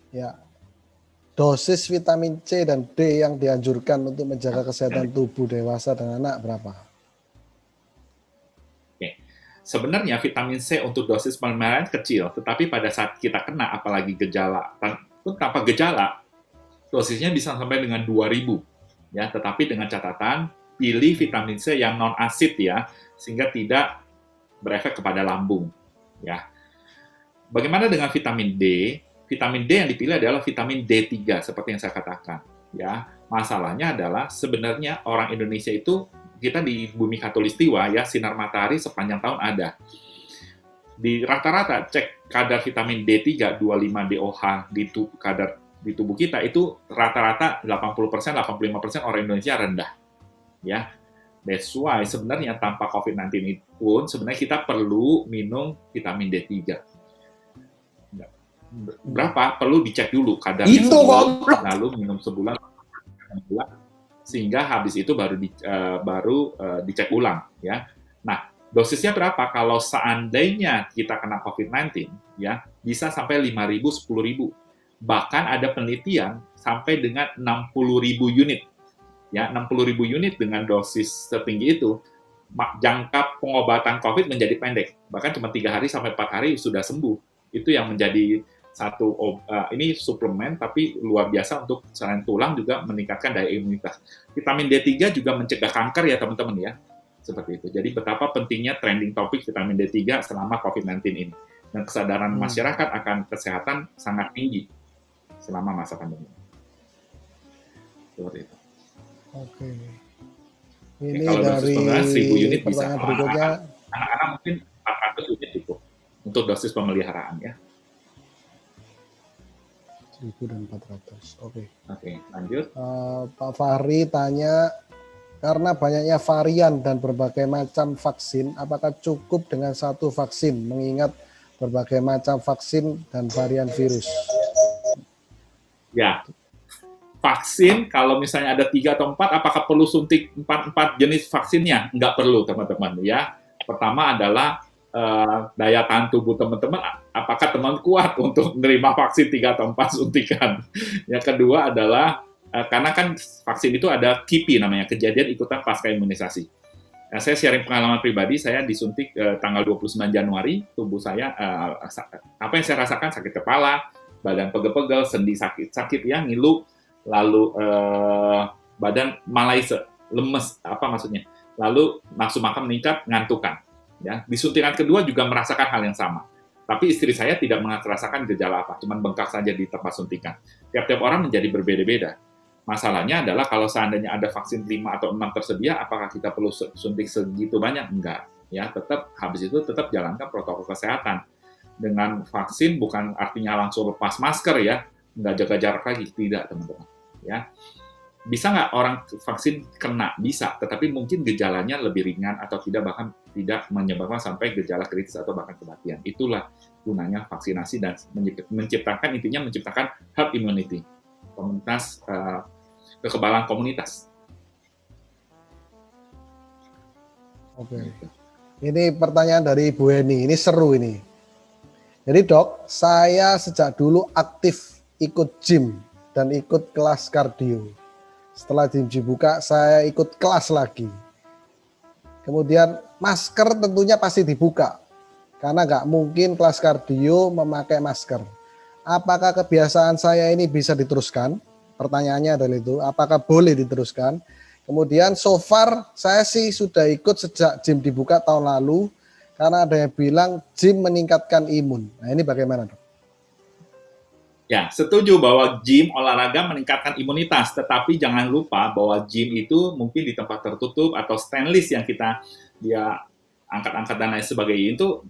Ya, dosis vitamin C dan D yang dianjurkan untuk menjaga kesehatan tubuh dewasa dan anak berapa? Oke. Sebenarnya vitamin C untuk dosis pemeriksaan kecil, tetapi pada saat kita kena, apalagi gejala, tanpa gejala, dosisnya bisa sampai dengan 2.000. Ya, tetapi dengan catatan, pilih vitamin C yang non-asid ya, sehingga tidak berefek kepada lambung. Ya. Bagaimana dengan vitamin D? vitamin D yang dipilih adalah vitamin D3 seperti yang saya katakan. Ya, masalahnya adalah sebenarnya orang Indonesia itu kita di bumi khatulistiwa ya, sinar matahari sepanjang tahun ada. Di rata-rata cek kadar vitamin D3 25 DOH kadar di tubuh kita itu rata-rata 80%, 85% orang Indonesia rendah. Ya. That's why sebenarnya tanpa COVID-19 pun sebenarnya kita perlu minum vitamin D3. Berapa? Perlu dicek dulu kadarnya Itu goblok. lalu minum sebulan sehingga habis itu baru dicek ulang ya. Nah, dosisnya berapa? Kalau seandainya kita kena COVID-19 ya, bisa sampai 5.000, 10.000. Bahkan ada penelitian sampai dengan 60.000 unit. Ya, 60.000 unit dengan dosis setinggi itu, jangka pengobatan COVID menjadi pendek. Bahkan cuma 3 hari sampai 4 hari sudah sembuh. Itu yang menjadi ini suplemen tapi luar biasa untuk selain tulang juga meningkatkan daya imunitas. Vitamin D3 juga mencegah kanker ya teman-teman ya. Seperti itu. Jadi betapa pentingnya trending topik vitamin D3 selama COVID-19 ini. Dan kesadaran masyarakat akan kesehatan sangat tinggi selama masa pandemi. Seperti itu. Oke. Ini Ini kalau dari dosis 1000 unit bisa. pertanyaan berikutnya. Anak-anak mungkin 400 unit cukup untuk dosis pemeliharaan ya. 1.000 dan 400. Oke. Oke, lanjut. Pak Fahri tanya, karena banyaknya varian dan berbagai macam vaksin, apakah cukup dengan satu vaksin mengingat berbagai macam vaksin dan varian virus? Ya, vaksin kalau misalnya ada 3 atau 4, apakah perlu suntik 4 jenis vaksinnya? Nggak perlu teman-teman ya. Pertama adalah daya tahan tubuh teman-teman, apakah teman kuat untuk menerima vaksin 3 atau 4 suntikan. Yang kedua adalah, karena kan vaksin itu ada KIPI namanya, kejadian ikutan pasca imunisasi. Nah, saya sharing pengalaman pribadi, saya disuntik tanggal 29 Januari, tubuh saya, apa yang saya rasakan, sakit kepala, badan pegel-pegel, sendi sakit-sakit ya, ngilu, lalu badan malaise, lemes, apa maksudnya, lalu nafsu makan meningkat, ngantukan. Ya, di suntikan kedua juga merasakan hal yang sama. Tapi istri saya tidak merasakan gejala apa, cuma bengkak saja di tempat suntikan. Tiap-tiap orang menjadi berbeda-beda. Masalahnya adalah kalau seandainya ada vaksin 5 atau 6 tersedia, apakah kita perlu suntik segitu banyak? Enggak. Ya, tetap habis itu tetap jalankan protokol kesehatan. Dengan vaksin bukan artinya langsung lepas masker ya, nggak jaga jarak lagi, tidak teman-teman. Ya. Bisa nggak orang vaksin kena? Bisa, tetapi mungkin gejalanya lebih ringan atau bahkan tidak menyebabkan sampai gejala kritis atau bahkan kematian. Itulah gunanya vaksinasi dan menciptakan herd immunity, komunitas, kekebalan komunitas. Oke. Ini pertanyaan dari Ibu Eni, ini seru ini. Jadi dok, saya sejak dulu aktif ikut gym dan ikut kelas kardio. Setelah gym dibuka, saya ikut kelas lagi. Kemudian masker tentunya pasti dibuka. Karena nggak mungkin kelas kardio memakai masker. Apakah kebiasaan saya ini bisa diteruskan? Pertanyaannya adalah itu, apakah boleh diteruskan? Kemudian so far saya sih sudah ikut sejak gym dibuka tahun lalu. Karena ada yang bilang gym meningkatkan imun. Nah ini bagaimana dok? Ya, setuju bahwa gym olahraga meningkatkan imunitas, tetapi jangan lupa bahwa gym itu mungkin di tempat tertutup atau stainless yang dia angkat-angkat dan lain sebagainya itu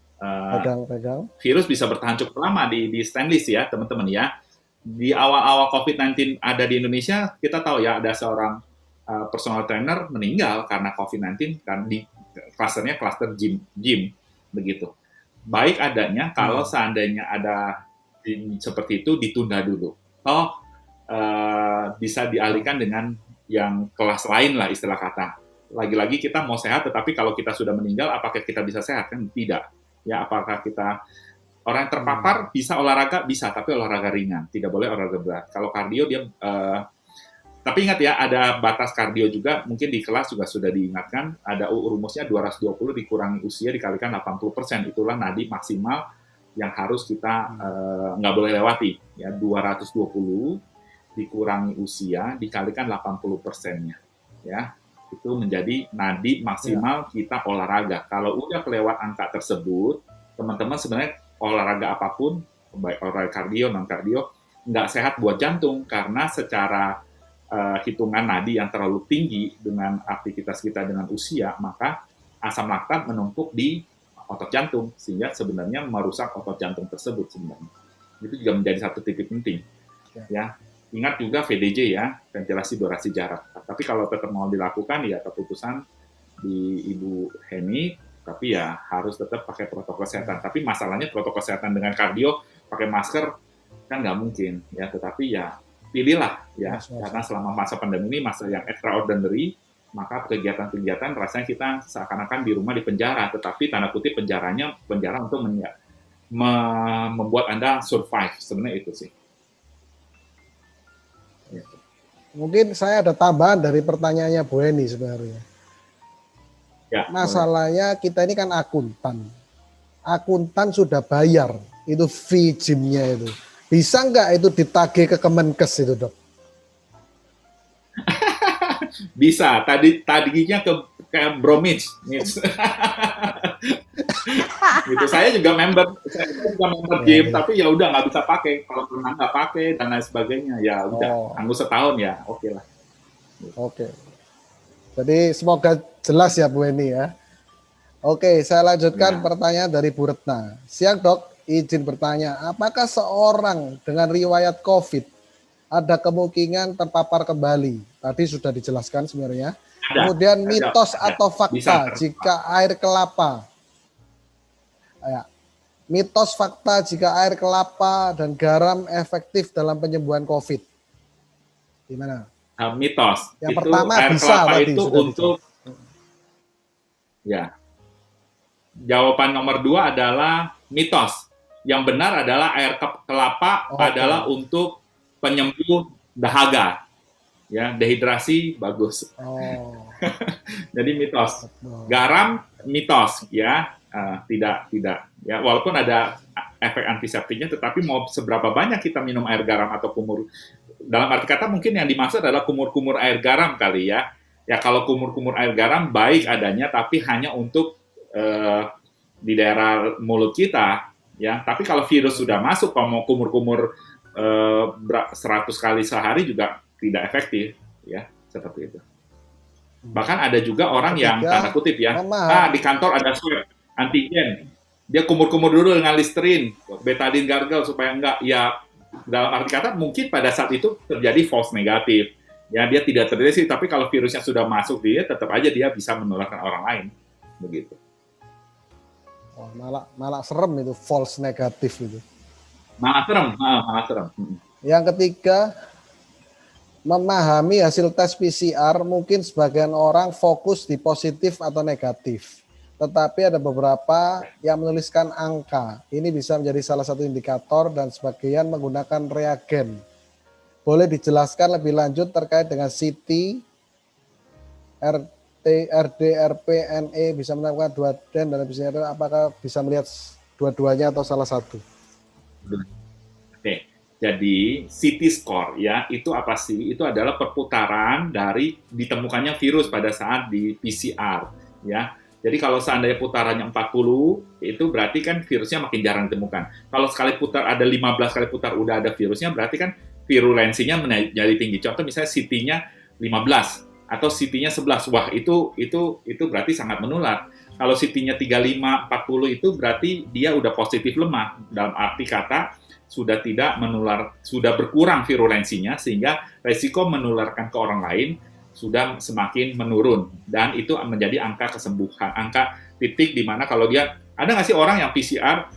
Pegang. virus bisa bertahan cukup lama di stainless ya teman-teman ya. Di awal-awal COVID-19 ada di Indonesia, kita tahu ya ada seorang personal trainer meninggal karena COVID-19 kan di klasternya klaster gym begitu. Baik adanya kalau seandainya ada seperti itu ditunda dulu. Bisa dialihkan dengan yang kelas lain lah istilah kata. Lagi-lagi kita mau sehat, tetapi kalau kita sudah meninggal, apakah kita bisa sehat? Kan tidak. Ya, apakah kita orang yang terpapar bisa olahraga? Bisa, tapi olahraga ringan. Tidak boleh olahraga berat. Kalau kardio dia tapi ingat ya, ada batas kardio juga, mungkin di kelas juga sudah diingatkan, ada rumusnya 220 dikurangi usia dikalikan 80%, itulah nadi maksimal yang harus kita nggak boleh lewati. Ya, 220 dikurangi usia dikalikan 80%-nya. Ya, itu menjadi nadi maksimal kita olahraga. Kalau udah kelewat angka tersebut, teman-teman sebenarnya olahraga apapun baik oral kardio, non kardio, nggak sehat buat jantung karena secara hitungan nadi yang terlalu tinggi dengan aktivitas kita dengan usia, maka asam laktat menumpuk di otot jantung sehingga sebenarnya merusak otot jantung tersebut sebenarnya. Itu juga menjadi satu titik penting. Ya, ingat juga VDJ ya, ventilasi durasi jarak. Tapi kalau tetap mau dilakukan ya keputusan di Ibu Heni, tapi ya harus tetap pakai protokol kesehatan. Tapi masalahnya protokol kesehatan dengan kardio pakai masker kan nggak mungkin ya. Tetapi ya pilihlah ya, karena selama masa pandemi ini masa yang extraordinary, maka kegiatan-kegiatan rasanya kita seakan-akan di rumah di penjara, tetapi tanda kutip penjara untuk membuat Anda survive, sebenarnya itu sih. Mungkin saya ada tambahan dari pertanyaannya Bu Eni sebenarnya. Ya, masalahnya kita ini kan akuntan sudah bayar itu fee gymnya itu. Bisa nggak itu ditagih ke Kemenkes itu, Dok? Bisa, tadinya ke Bromwich. Gitu. Saya juga member gym, tapi ya udah nggak bisa pakai. Kalau pernah nggak pakai dan lain sebagainya, ya udah tunggu setahun ya, oke lah. Oke. Jadi semoga jelas ya Bu Eni ya. Oke, saya lanjutkan pertanyaan dari Bu Retna. Siang Dok, izin bertanya, apakah seorang dengan riwayat COVID ada kemungkinan terpapar kembali? Tadi sudah dijelaskan sebenarnya. Kemudian mitos atau fakta jika air kelapa. Ya. Mitos fakta jika air kelapa dan garam efektif dalam penyembuhan COVID. Gimana? Mitos. Yang itu pertama air bisa kelapa tadi, itu untuk ya. Jawaban nomor 2 adalah mitos. Yang benar adalah air kelapa adalah untuk penyembuh dahaga. Ya, dehidrasi bagus. Jadi mitos. Garam mitos ya. Tidak ya, walaupun ada efek antiseptiknya, tetapi mau seberapa banyak kita minum air garam atau kumur, dalam arti kata mungkin yang dimaksud adalah kumur-kumur air garam kali ya. Ya kalau kumur-kumur air garam baik adanya, tapi hanya untuk di daerah mulut kita ya. Tapi kalau virus sudah masuk, kalau mau kumur-kumur 100 kali sehari juga tidak efektif ya, seperti itu. Bahkan ada juga orang yang tanda kutip ya, di kantor ada swab antigen, dia kumur-kumur dulu dengan Listerine, betadine gargle supaya enggak, ya dalam arti kata mungkin pada saat itu terjadi false negatif, ya dia tidak terdeteksi, tapi kalau virusnya sudah masuk dia, tetap aja dia bisa menularkan orang lain, begitu. Oh, malah serem itu false negatif itu. Malah serem. Yang ketiga, memahami hasil tes PCR, mungkin sebagian orang fokus di positif atau negatif. Tetapi ada beberapa yang menuliskan angka. Ini bisa menjadi salah satu indikator dan sebagian menggunakan reagen. Boleh dijelaskan lebih lanjut terkait dengan CT, RT, RD, RP, NE bisa menemukan 2 den dalam PCR, apakah bisa melihat dua-duanya atau salah satu? Oke. Jadi CT score ya, itu apa sih? Itu adalah perputaran dari ditemukannya virus pada saat di PCR ya. Jadi kalau seandainya putarannya 40, itu berarti kan virusnya makin jarang ditemukan. Kalau sekali putar ada 15 kali putar udah ada virusnya, berarti kan virulensinya menjadi tinggi. Contoh misalnya CT-nya 15 atau CT-nya 11. Wah, itu berarti sangat menular. Kalau CT-nya 35, 40 itu berarti dia udah positif lemah. Dalam arti kata sudah tidak menular, sudah berkurang virulensinya sehingga resiko menularkan ke orang lain sudah semakin menurun, dan itu menjadi angka kesembuhan, angka titik di mana kalau dia, ada nggak sih orang yang PCR,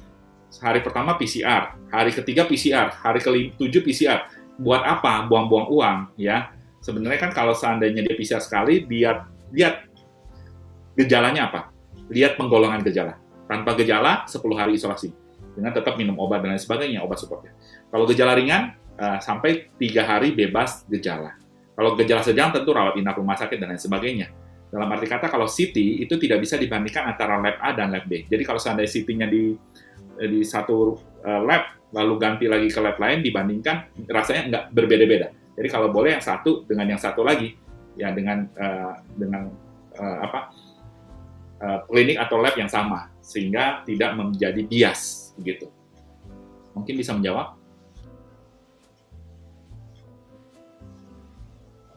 hari pertama PCR, hari ketiga PCR, hari ke-7 PCR, buat apa? Buang-buang uang, ya. Sebenarnya kan kalau seandainya dia PCR sekali, lihat gejalanya apa? Lihat penggolongan gejala. Tanpa gejala, 10 hari isolasi, dengan tetap minum obat dan lain sebagainya, obat supportnya. Kalau gejala ringan, sampai 3 hari bebas gejala. Kalau gejala sedang tentu rawat inap rumah sakit dan lain sebagainya. Dalam arti kata kalau CT itu tidak bisa dibandingkan antara lab A dan lab B. Jadi kalau seandainya CT-nya di satu lab lalu ganti lagi ke lab lain dibandingkan rasanya nggak berbeda-beda. Jadi kalau boleh yang satu dengan yang satu lagi ya dengan klinik atau lab yang sama sehingga tidak menjadi bias gitu. Mungkin bisa menjawab?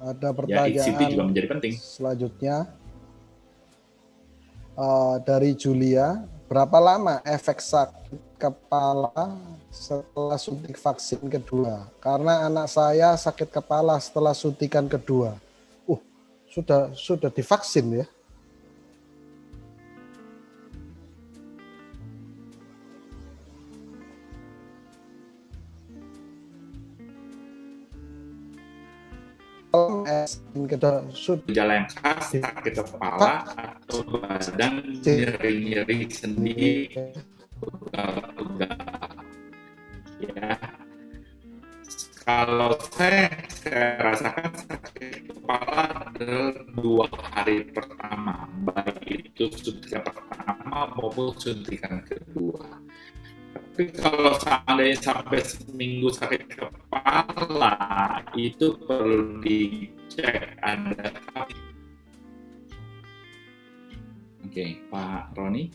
Ada Ya, Siti juga pertanyaan menjadi penting. selanjutnya dari Julia. Berapa lama efek sakit kepala setelah suntik vaksin kedua? Karena anak saya sakit kepala setelah suntikan kedua. Sudah divaksin ya? Gejala yang khas, sakit kepala atau badan nyeri-nyeri sendi, ya. Kalau saya rasakan sakit kepala 2 hari pertama, baik itu suntikan pertama maupun suntikan kedua. Tapi kalau seandainya sampai seminggu sakit kepala, itu perlu dicek ada. Oke, Pak Roni.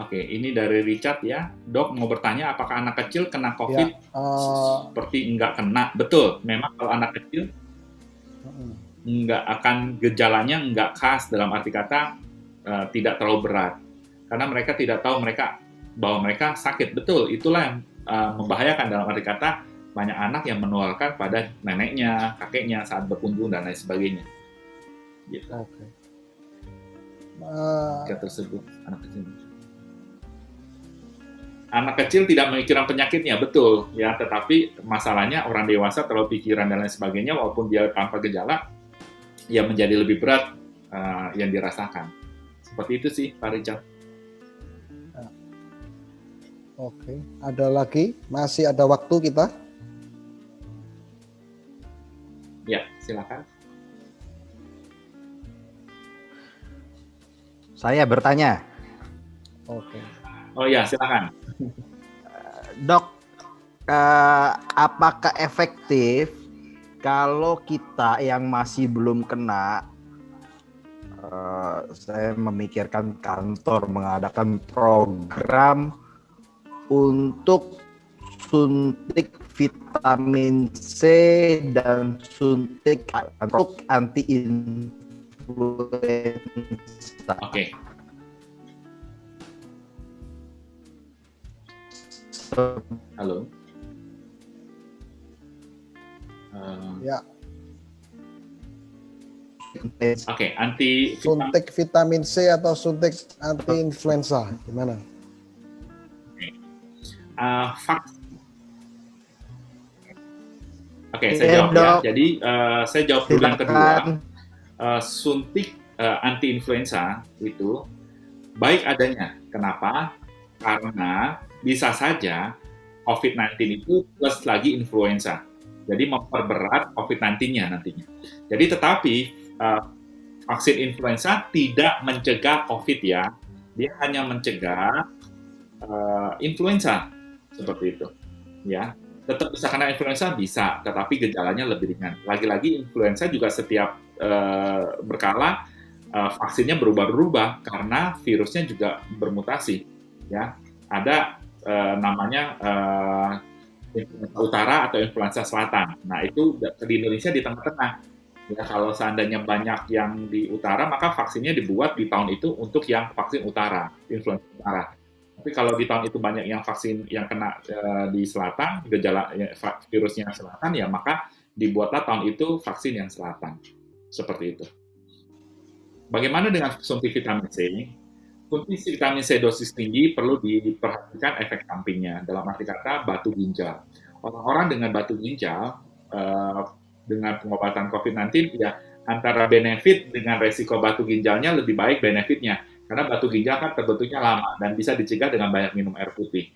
Oke, ini dari Richard ya. Dok mau bertanya apakah anak kecil kena COVID? Seperti enggak kena. Betul, memang kalau anak kecil enggak akan gejalanya enggak khas, dalam arti kata tidak terlalu berat. Karena mereka tidak tahu bahwa mereka sakit. Betul, itulah yang membahayakan, dalam arti kata banyak anak yang menularkan pada neneknya, kakeknya saat berkunjung dan lain sebagainya. Gitu. Oke. Tersebut anak kecil tidak memikirkan penyakitnya, betul ya, tetapi masalahnya orang dewasa terlalu pikiran dan lain sebagainya, walaupun dia tanpa gejala ya menjadi lebih berat yang dirasakan. Seperti itu sih Pak Richard. Oke, ada lagi? Masih ada waktu kita? Ya, silakan. Saya bertanya. Oke. Oh ya, silakan. Dok, apakah efektif kalau kita yang masih belum kena, saya memikirkan kantor mengadakan program untuk suntik vitamin C dan suntik untuk anti-influenza. Oke. Halo. Ya. Oke, suntik vitamin C atau suntik anti-influenza, gimana? Oke, saya jawab ya. Jadi saya jawab dulu yang kedua. Suntik anti-influenza itu baik adanya. Kenapa? Karena bisa saja COVID-19 itu plus lagi influenza. Jadi memperberat COVID-19-nya nantinya. Jadi tetapi vaksin influenza tidak mencegah COVID ya. Dia hanya mencegah influenza seperti itu. Ya, tetap bisa kena influenza bisa, tetapi gejalanya lebih ringan. Lagi-lagi influenza juga setiap berkala vaksinnya berubah-ubah karena virusnya juga bermutasi. Ya, ada namanya influenza utara atau influenza selatan. Nah, itu di Indonesia di tengah-tengah. Ya, kalau seandainya banyak yang di utara, maka vaksinnya dibuat di tahun itu untuk yang vaksin utara, influenza utara. Tapi kalau di tahun itu banyak yang vaksin yang kena di selatan, gejala virusnya selatan, ya maka dibuatlah tahun itu vaksin yang selatan. Seperti itu. Bagaimana dengan suntik vitamin C? Suntik vitamin C dosis tinggi perlu diperhatikan efek sampingnya. Dalam arti kata batu ginjal. Orang-orang dengan batu ginjal dengan pengobatan COVID-19 ya antara benefit dengan resiko batu ginjalnya lebih baik benefitnya. Karena batu ginjal kan terbentuknya lama dan bisa dicegah dengan banyak minum air putih.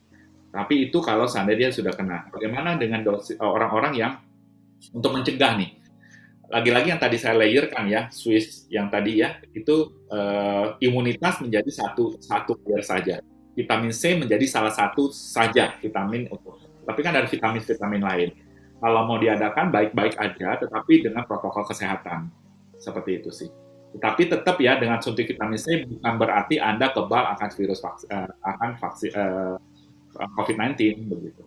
Tapi itu kalau seandainya dia sudah kena. Bagaimana dengan orang-orang yang untuk mencegah nih? Lagi-lagi yang tadi saya layerkan ya, Swiss yang tadi ya, itu imunitas menjadi satu layer saja. Vitamin C menjadi salah satu saja vitamin untuk. Tapi kan ada vitamin-vitamin lain. Kalau mau diadakan baik-baik aja, tetapi dengan protokol kesehatan. Seperti itu sih. Tetapi tetap ya dengan suntik vitamin C bukan berarti Anda kebal akan COVID-19 begitu.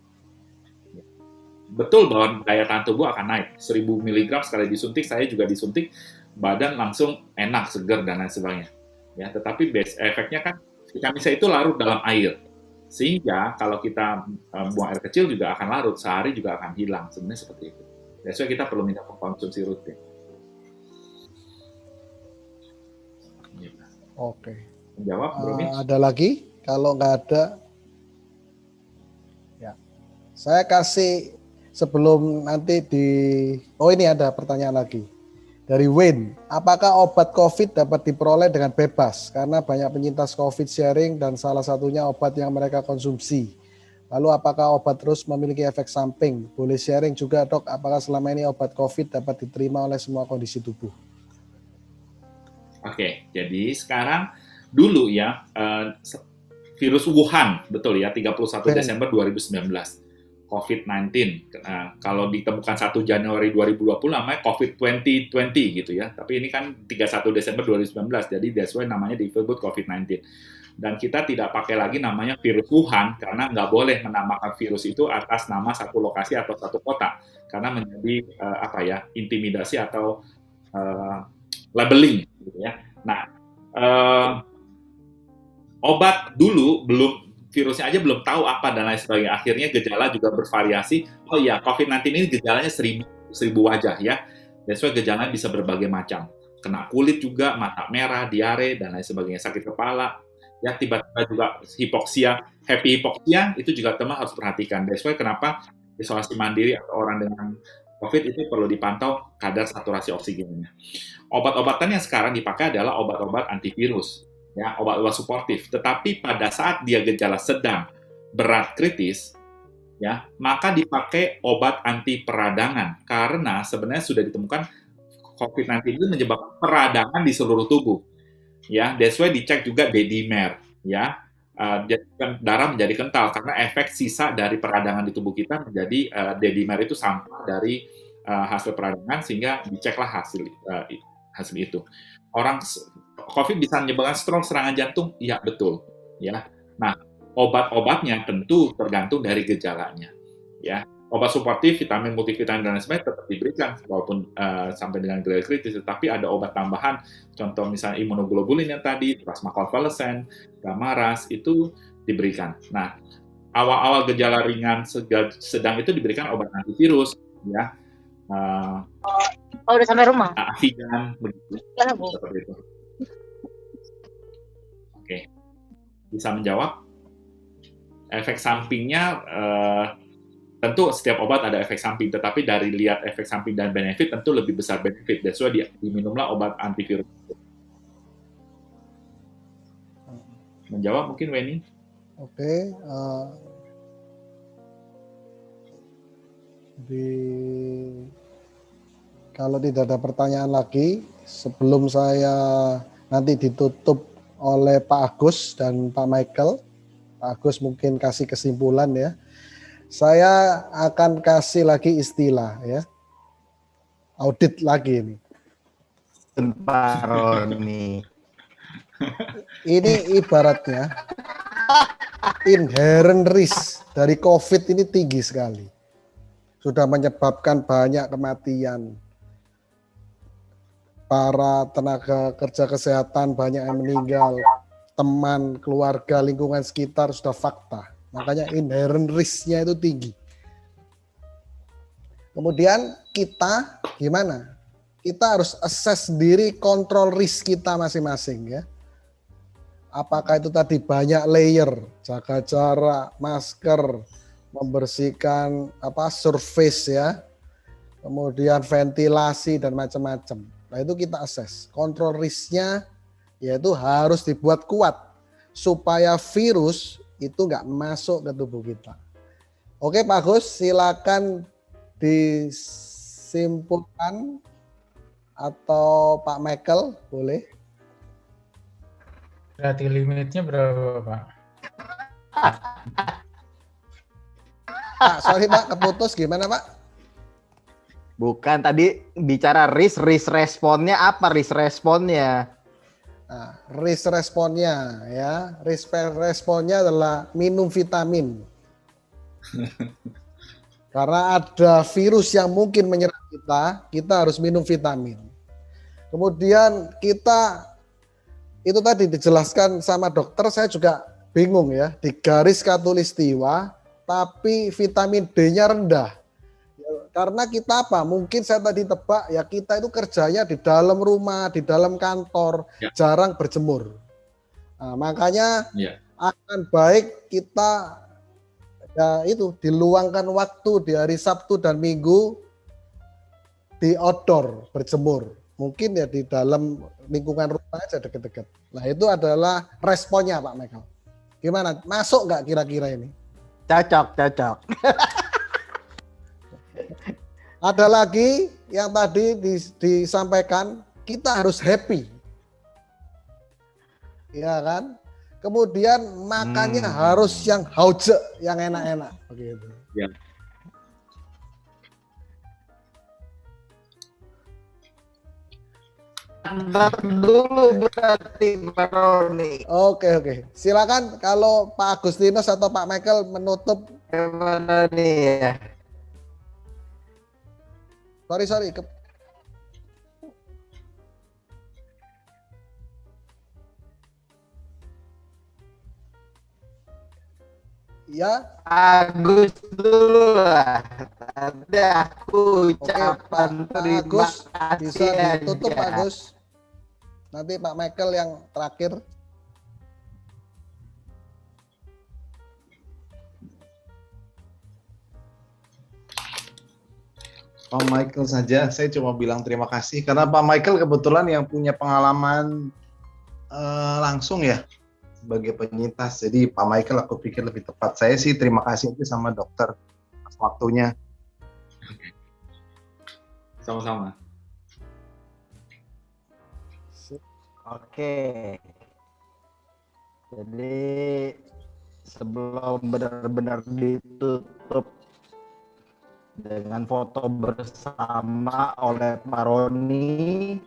Betul bahwa daya tahan tubuh akan naik. 1000 mg sekali disuntik, saya juga disuntik, badan langsung enak, segar dan lain sebagainya. Ya, tetapi efeknya kan vitamin C itu larut dalam air. Sehingga kalau kita buang air kecil juga akan larut, sehari juga akan hilang. Sebenarnya seperti itu. That's why kita perlu minta konsumsi rutin. Oke. Menjawab, Bro Mitch? Ada lagi? Kalau nggak ada, ya. Saya kasih sebelum nanti oh ini ada pertanyaan lagi. Dari Wayne, apakah obat COVID dapat diperoleh dengan bebas? Karena banyak penyintas COVID sharing dan salah satunya obat yang mereka konsumsi. Lalu apakah obat terus memiliki efek samping? Boleh sharing juga dok, apakah selama ini obat COVID dapat diterima oleh semua kondisi tubuh? Oke, jadi sekarang dulu ya, virus Wuhan, betul ya, 31 Desember 2019. COVID-19, kalau ditemukan 1 Januari 2020 namanya COVID-2020 gitu ya, tapi ini kan 31 Desember 2019, jadi that's why namanya disebut COVID-19. Dan kita tidak pakai lagi namanya virus Wuhan, karena nggak boleh menamakan virus itu atas nama satu lokasi atau satu kota, karena menjadi intimidasi atau labeling gitu ya. Nah, obat dulu virusnya aja belum tahu apa dan lain sebagainya. Akhirnya gejala juga bervariasi. Oh iya, COVID-19 ini gejalanya 1000 wajah ya. That's why gejalanya bisa berbagai macam. Kena kulit juga, mata merah, diare, dan lain sebagainya. Sakit kepala, ya tiba-tiba juga hipoksia. Happy hipoksia itu juga teman harus perhatikan. That's why kenapa isolasi mandiri atau orang dengan COVID itu perlu dipantau kadar saturasi oksigennya. Obat-obatan yang sekarang dipakai adalah obat-obat antivirus. Ya, obat-obat suportif. Tetapi pada saat dia gejala sedang, berat, kritis, ya, maka dipakai obat anti peradangan karena sebenarnya sudah ditemukan COVID-19 itu menyebabkan peradangan di seluruh tubuh. Ya, that's why dicek juga D-dimer, ya. Darah menjadi kental karena efek sisa dari peradangan di tubuh kita menjadi D-dimer itu sampah dari hasil peradangan sehingga diceklah hasil itu. Orang COVID bisa menyebabkan stroke, serangan jantung, ya betul, ya. Nah, obat-obatnya tentu tergantung dari gejalanya, ya. Obat suportif, vitamin, multivitamin dan lain sebagainya tetap diberikan walaupun sampai dengan gejala kritis. Tetapi ada obat tambahan, contoh misalnya imunoglobulin yang tadi, plasma konvalesen, gamma ras itu diberikan. Nah, awal-awal gejala ringan sedang itu diberikan obat antivirus, ya. Udah sampai rumah. Afigan, begitu. Seperti itu. Oke, bisa menjawab? Efek sampingnya, tentu setiap obat ada efek samping, tetapi dari lihat efek samping dan benefit, tentu lebih besar benefit. That's why diminumlah obat antivirus. Menjawab mungkin, Weni? Oke. Kalau tidak ada pertanyaan lagi, sebelum saya nanti ditutup oleh Pak Agus dan Pak Michael. Pak Agus mungkin kasih kesimpulan ya. Saya akan kasih lagi istilah ya. Audit lagi ini. Pak Roni. Ini ibaratnya inherent risk dari COVID ini tinggi sekali. Sudah menyebabkan banyak kematian. Para tenaga kerja kesehatan banyak yang meninggal, teman, keluarga, lingkungan sekitar sudah fakta. Makanya inherent risk-nya itu tinggi. Kemudian kita gimana? Kita harus assess sendiri, kontrol risk kita masing-masing ya. Apakah itu tadi banyak layer, jaga jarak, masker, membersihkan surface ya. Kemudian ventilasi dan macam-macam. Nah itu kita assess. Kontrol risk-nya yaitu harus dibuat kuat supaya virus itu nggak masuk ke tubuh kita. Oke Pak Gus, silakan disimpulkan atau Pak Michael boleh. Berarti limitnya berapa Pak? Pak, sorry Pak, keputus gimana Pak? Bukan, tadi bicara risk responnya apa risk responnya? Nah, risk responnya ya, risk responnya adalah minum vitamin Karena ada virus yang mungkin menyerang kita harus minum vitamin. Kemudian kita, itu tadi dijelaskan sama dokter, saya juga bingung ya, di garis khatulistiwa, tapi vitamin D-nya rendah. Karena kita apa? Mungkin saya tadi tebak ya, kita itu kerjanya di dalam rumah, di dalam kantor, jarang berjemur. Nah, makanya akan baik kita ya itu diluangkan waktu di hari Sabtu dan Minggu di outdoor berjemur. Mungkin ya di dalam lingkungan rumah aja deket-deket. Nah itu adalah responnya Pak Michael. Gimana? Masuk nggak kira-kira ini? Cocok. Ada lagi yang tadi disampaikan, kita harus happy. Ya kan? Kemudian makannya harus yang hauce, yang enak-enak. Begitu. Ya. Dulu berarti Pak Roni. Oke. Silakan kalau Pak Agustinus atau Pak Michael menutup. Gimana nih ya? Sorry. Ya, Agus dulu lah. Nanti aku ucapan terima Agus kasih bisa ditutup aja. Pak Agus. Nanti Pak Michael yang terakhir. Pak Michael saja, saya cuma bilang terima kasih karena Pak Michael kebetulan yang punya pengalaman langsung ya sebagai penyintas. Jadi Pak Michael aku pikir lebih tepat. Saya sih terima kasih aja sama dokter atas waktunya. Sama-sama. Oke. Jadi sebelum benar-benar ditutup dengan foto bersama oleh Pak Roni,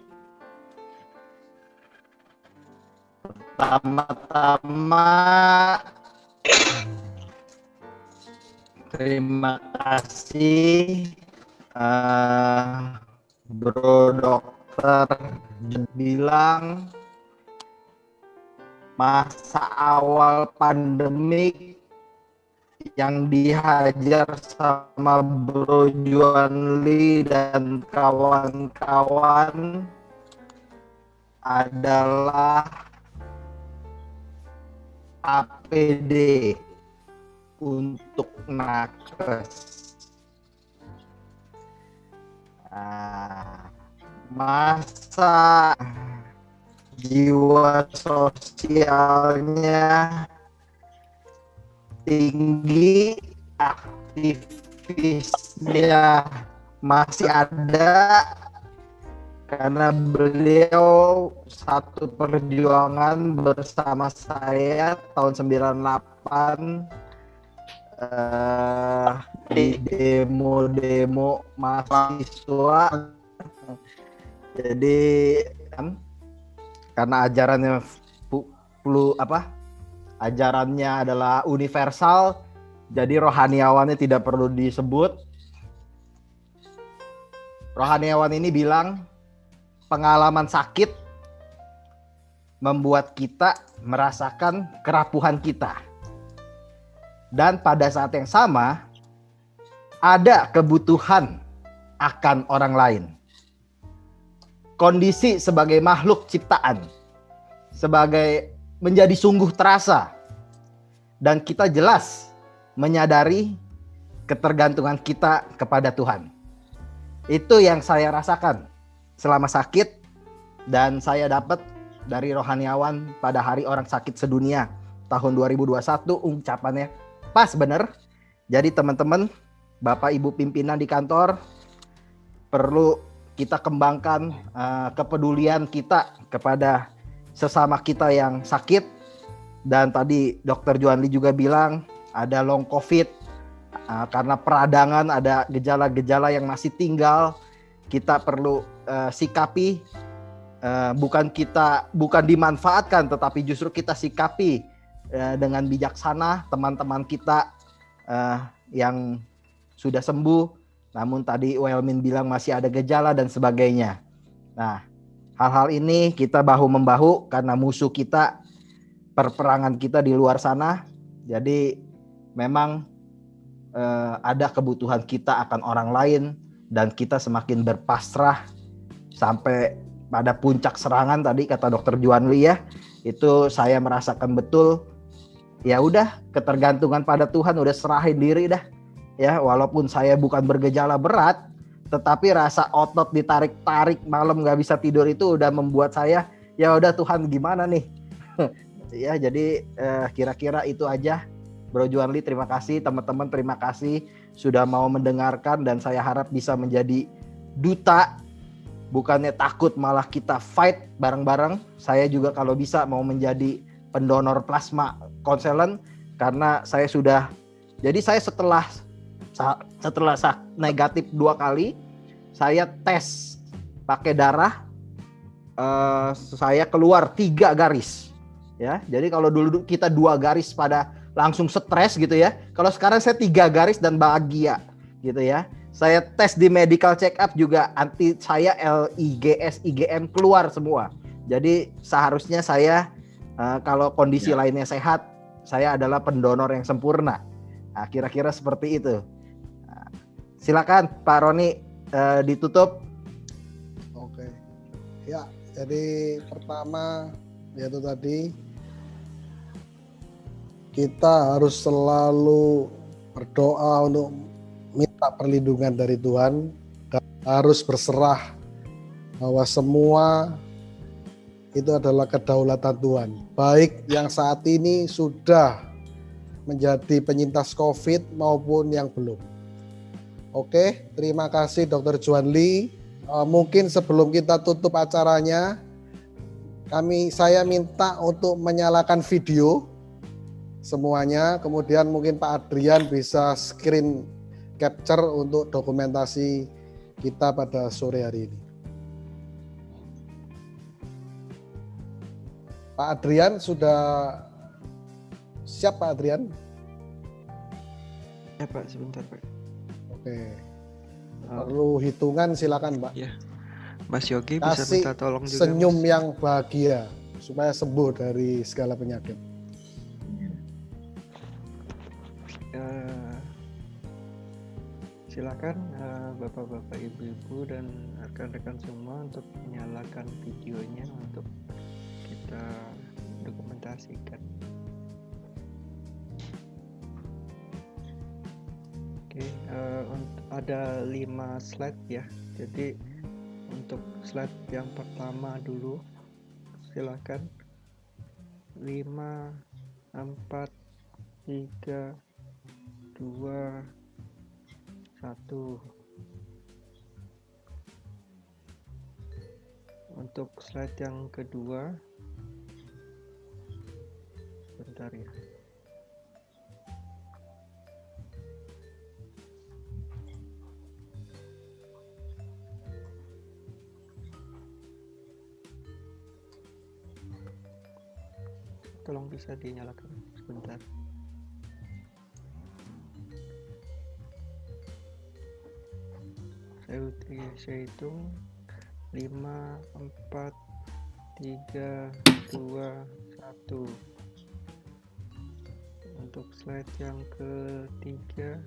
pertama-tama terima kasih Bro Dokter bilang masa awal pandemik yang dihajar sama Bro Juan Lee dan kawan-kawan adalah APD untuk nakes. Masa jiwa sosialnya tinggi, aktivisnya masih ada karena beliau satu perjuangan bersama saya tahun 98 di demo-demo mahasiswa. Jadi kan karena ajarannya adalah universal, jadi rohaniawannya tidak perlu disebut. Rohaniawan ini bilang pengalaman sakit membuat kita merasakan kerapuhan kita. Dan pada saat yang sama ada kebutuhan akan orang lain. Kondisi sebagai makhluk ciptaan, sebagai menjadi sungguh terasa, dan kita jelas menyadari ketergantungan kita kepada Tuhan. Itu yang saya rasakan selama sakit, dan saya dapat dari rohaniawan pada hari orang sakit sedunia tahun 2021 ucapannya pas bener. Jadi teman-teman, Bapak Ibu pimpinan di kantor, perlu kita kembangkan kepedulian kita kepada sesama kita yang sakit. Dan tadi Dr. Juan Lee juga bilang ada long COVID, karena peradangan ada gejala-gejala yang masih tinggal. Kita perlu sikapi, bukan dimanfaatkan, tetapi justru kita sikapi dengan bijaksana. Teman-teman kita yang sudah sembuh, namun tadi Welmin bilang masih ada gejala dan sebagainya. Nah, hal-hal ini kita bahu-membahu karena musuh kita, perperangan kita di luar sana. Jadi memang ada kebutuhan kita akan orang lain dan kita semakin berpasrah sampai pada puncak serangan tadi kata Dokter Juanli ya. Itu saya merasakan betul. Ya udah, ketergantungan pada Tuhan, udah serahin diri dah. Ya, walaupun saya bukan bergejala berat, tetapi rasa otot ditarik-tarik malam nggak bisa tidur itu udah membuat saya ya udah Tuhan gimana nih. Ya, jadi kira-kira itu aja. Bro Juanli, terima kasih. Teman-teman, terima kasih sudah mau mendengarkan dan saya harap bisa menjadi duta. Bukannya takut, malah kita fight bareng-bareng. Saya juga kalau bisa mau menjadi pendonor plasma konselen karena saya sudah. Jadi saya setelah negatif 2 kali, saya tes pakai darah, saya keluar 3 garis. Ya, jadi kalau dulu kita 2 garis pada langsung stres gitu ya. Kalau sekarang saya 3 garis dan bahagia gitu ya. Saya tes di medical check up juga anti saya LIGS, IgM keluar semua. Jadi seharusnya saya kalau kondisi lainnya sehat, saya adalah pendonor yang sempurna. Nah, kira-kira seperti itu. Nah, silakan Pak Roni ditutup. Oke. Ya, jadi pertama yaitu tadi kita harus selalu berdoa untuk minta perlindungan dari Tuhan dan harus berserah bahwa semua itu adalah kedaulatan Tuhan. Baik yang saat ini sudah menjadi penyintas COVID maupun yang belum. Oke, terima kasih Dr. Juanli. Mungkin sebelum kita tutup acaranya, saya minta untuk menyalakan video semuanya, kemudian mungkin Pak Adrian bisa screen capture untuk dokumentasi kita pada sore hari ini. Pak Adrian sudah siap Pak Adrian? Ya Pak, sebentar Pak. Oke. Perlu hitungan silakan Pak. Ya. Mas Yogi bisa minta tolong juga. Senyum Mas, yang bahagia supaya sembuh dari segala penyakit. Silakan Bapak-bapak, Ibu-ibu dan rekan-rekan semua untuk menyalakan videonya untuk kita dokumentasikan. Oke, ada 5 slide ya. Jadi untuk slide yang pertama dulu, silakan. 5, 4, 3, 2, 1. Untuk slide yang kedua, bentar ya. Tolong bisa dinyalakan sebentar. Saya hitung 5, 4, 3, 2, 1. Untuk slide yang ketiga,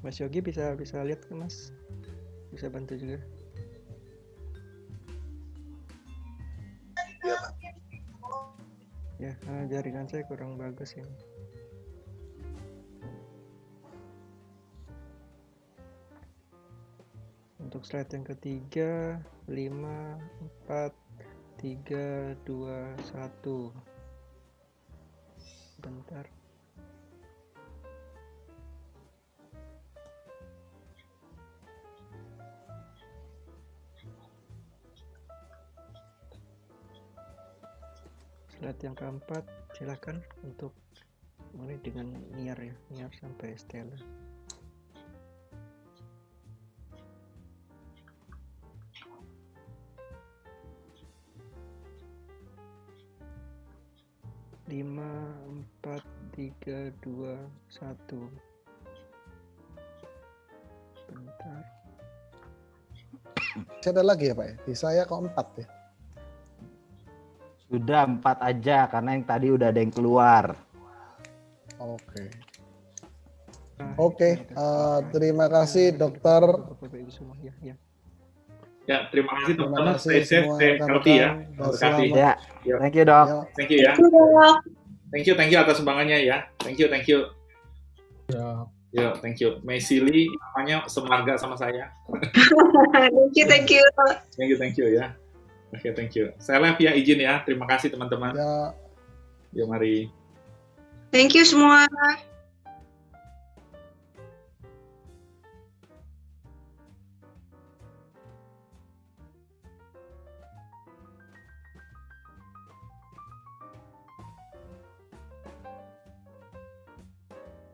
Mas Yogi bisa lihat ke Mas? Bisa bantu juga? Ya, jaringan saya kurang bagus ini. Untuk slide yang ketiga, 5, 4, 3, 2, 1. Bentar. Slide yang keempat, silakan untuk mulai dengan Niar ya, Niar sampai Stella. Lima, 4, 3, 2, 1. Bentar. Masih ada lagi ya Pak ya? Di saya kok 4 ya? Sudah 4 aja karena yang tadi udah ada yang keluar. Oke. Nah, Oke, ada terima kasih dokter. Bapak Ibu semua ya, ya. Ya, terima kasih Terima teman-teman. kasih Stay safe, semua stay healthy ya. rekan-rekan. Terima kasih. Selamat. Ya, Yuk. thank you dok. Yuk. Thank you ya. Thank you atas sumbangannya ya. Thank you. Ya. Yo, thank you. Mesili namanya semarga sama saya. Thank you, thank you. Thank you ya. Oke, thank you. Saya live ya, izin ya. Terima kasih teman-teman. Ya. Yo, mari. Thank you semua.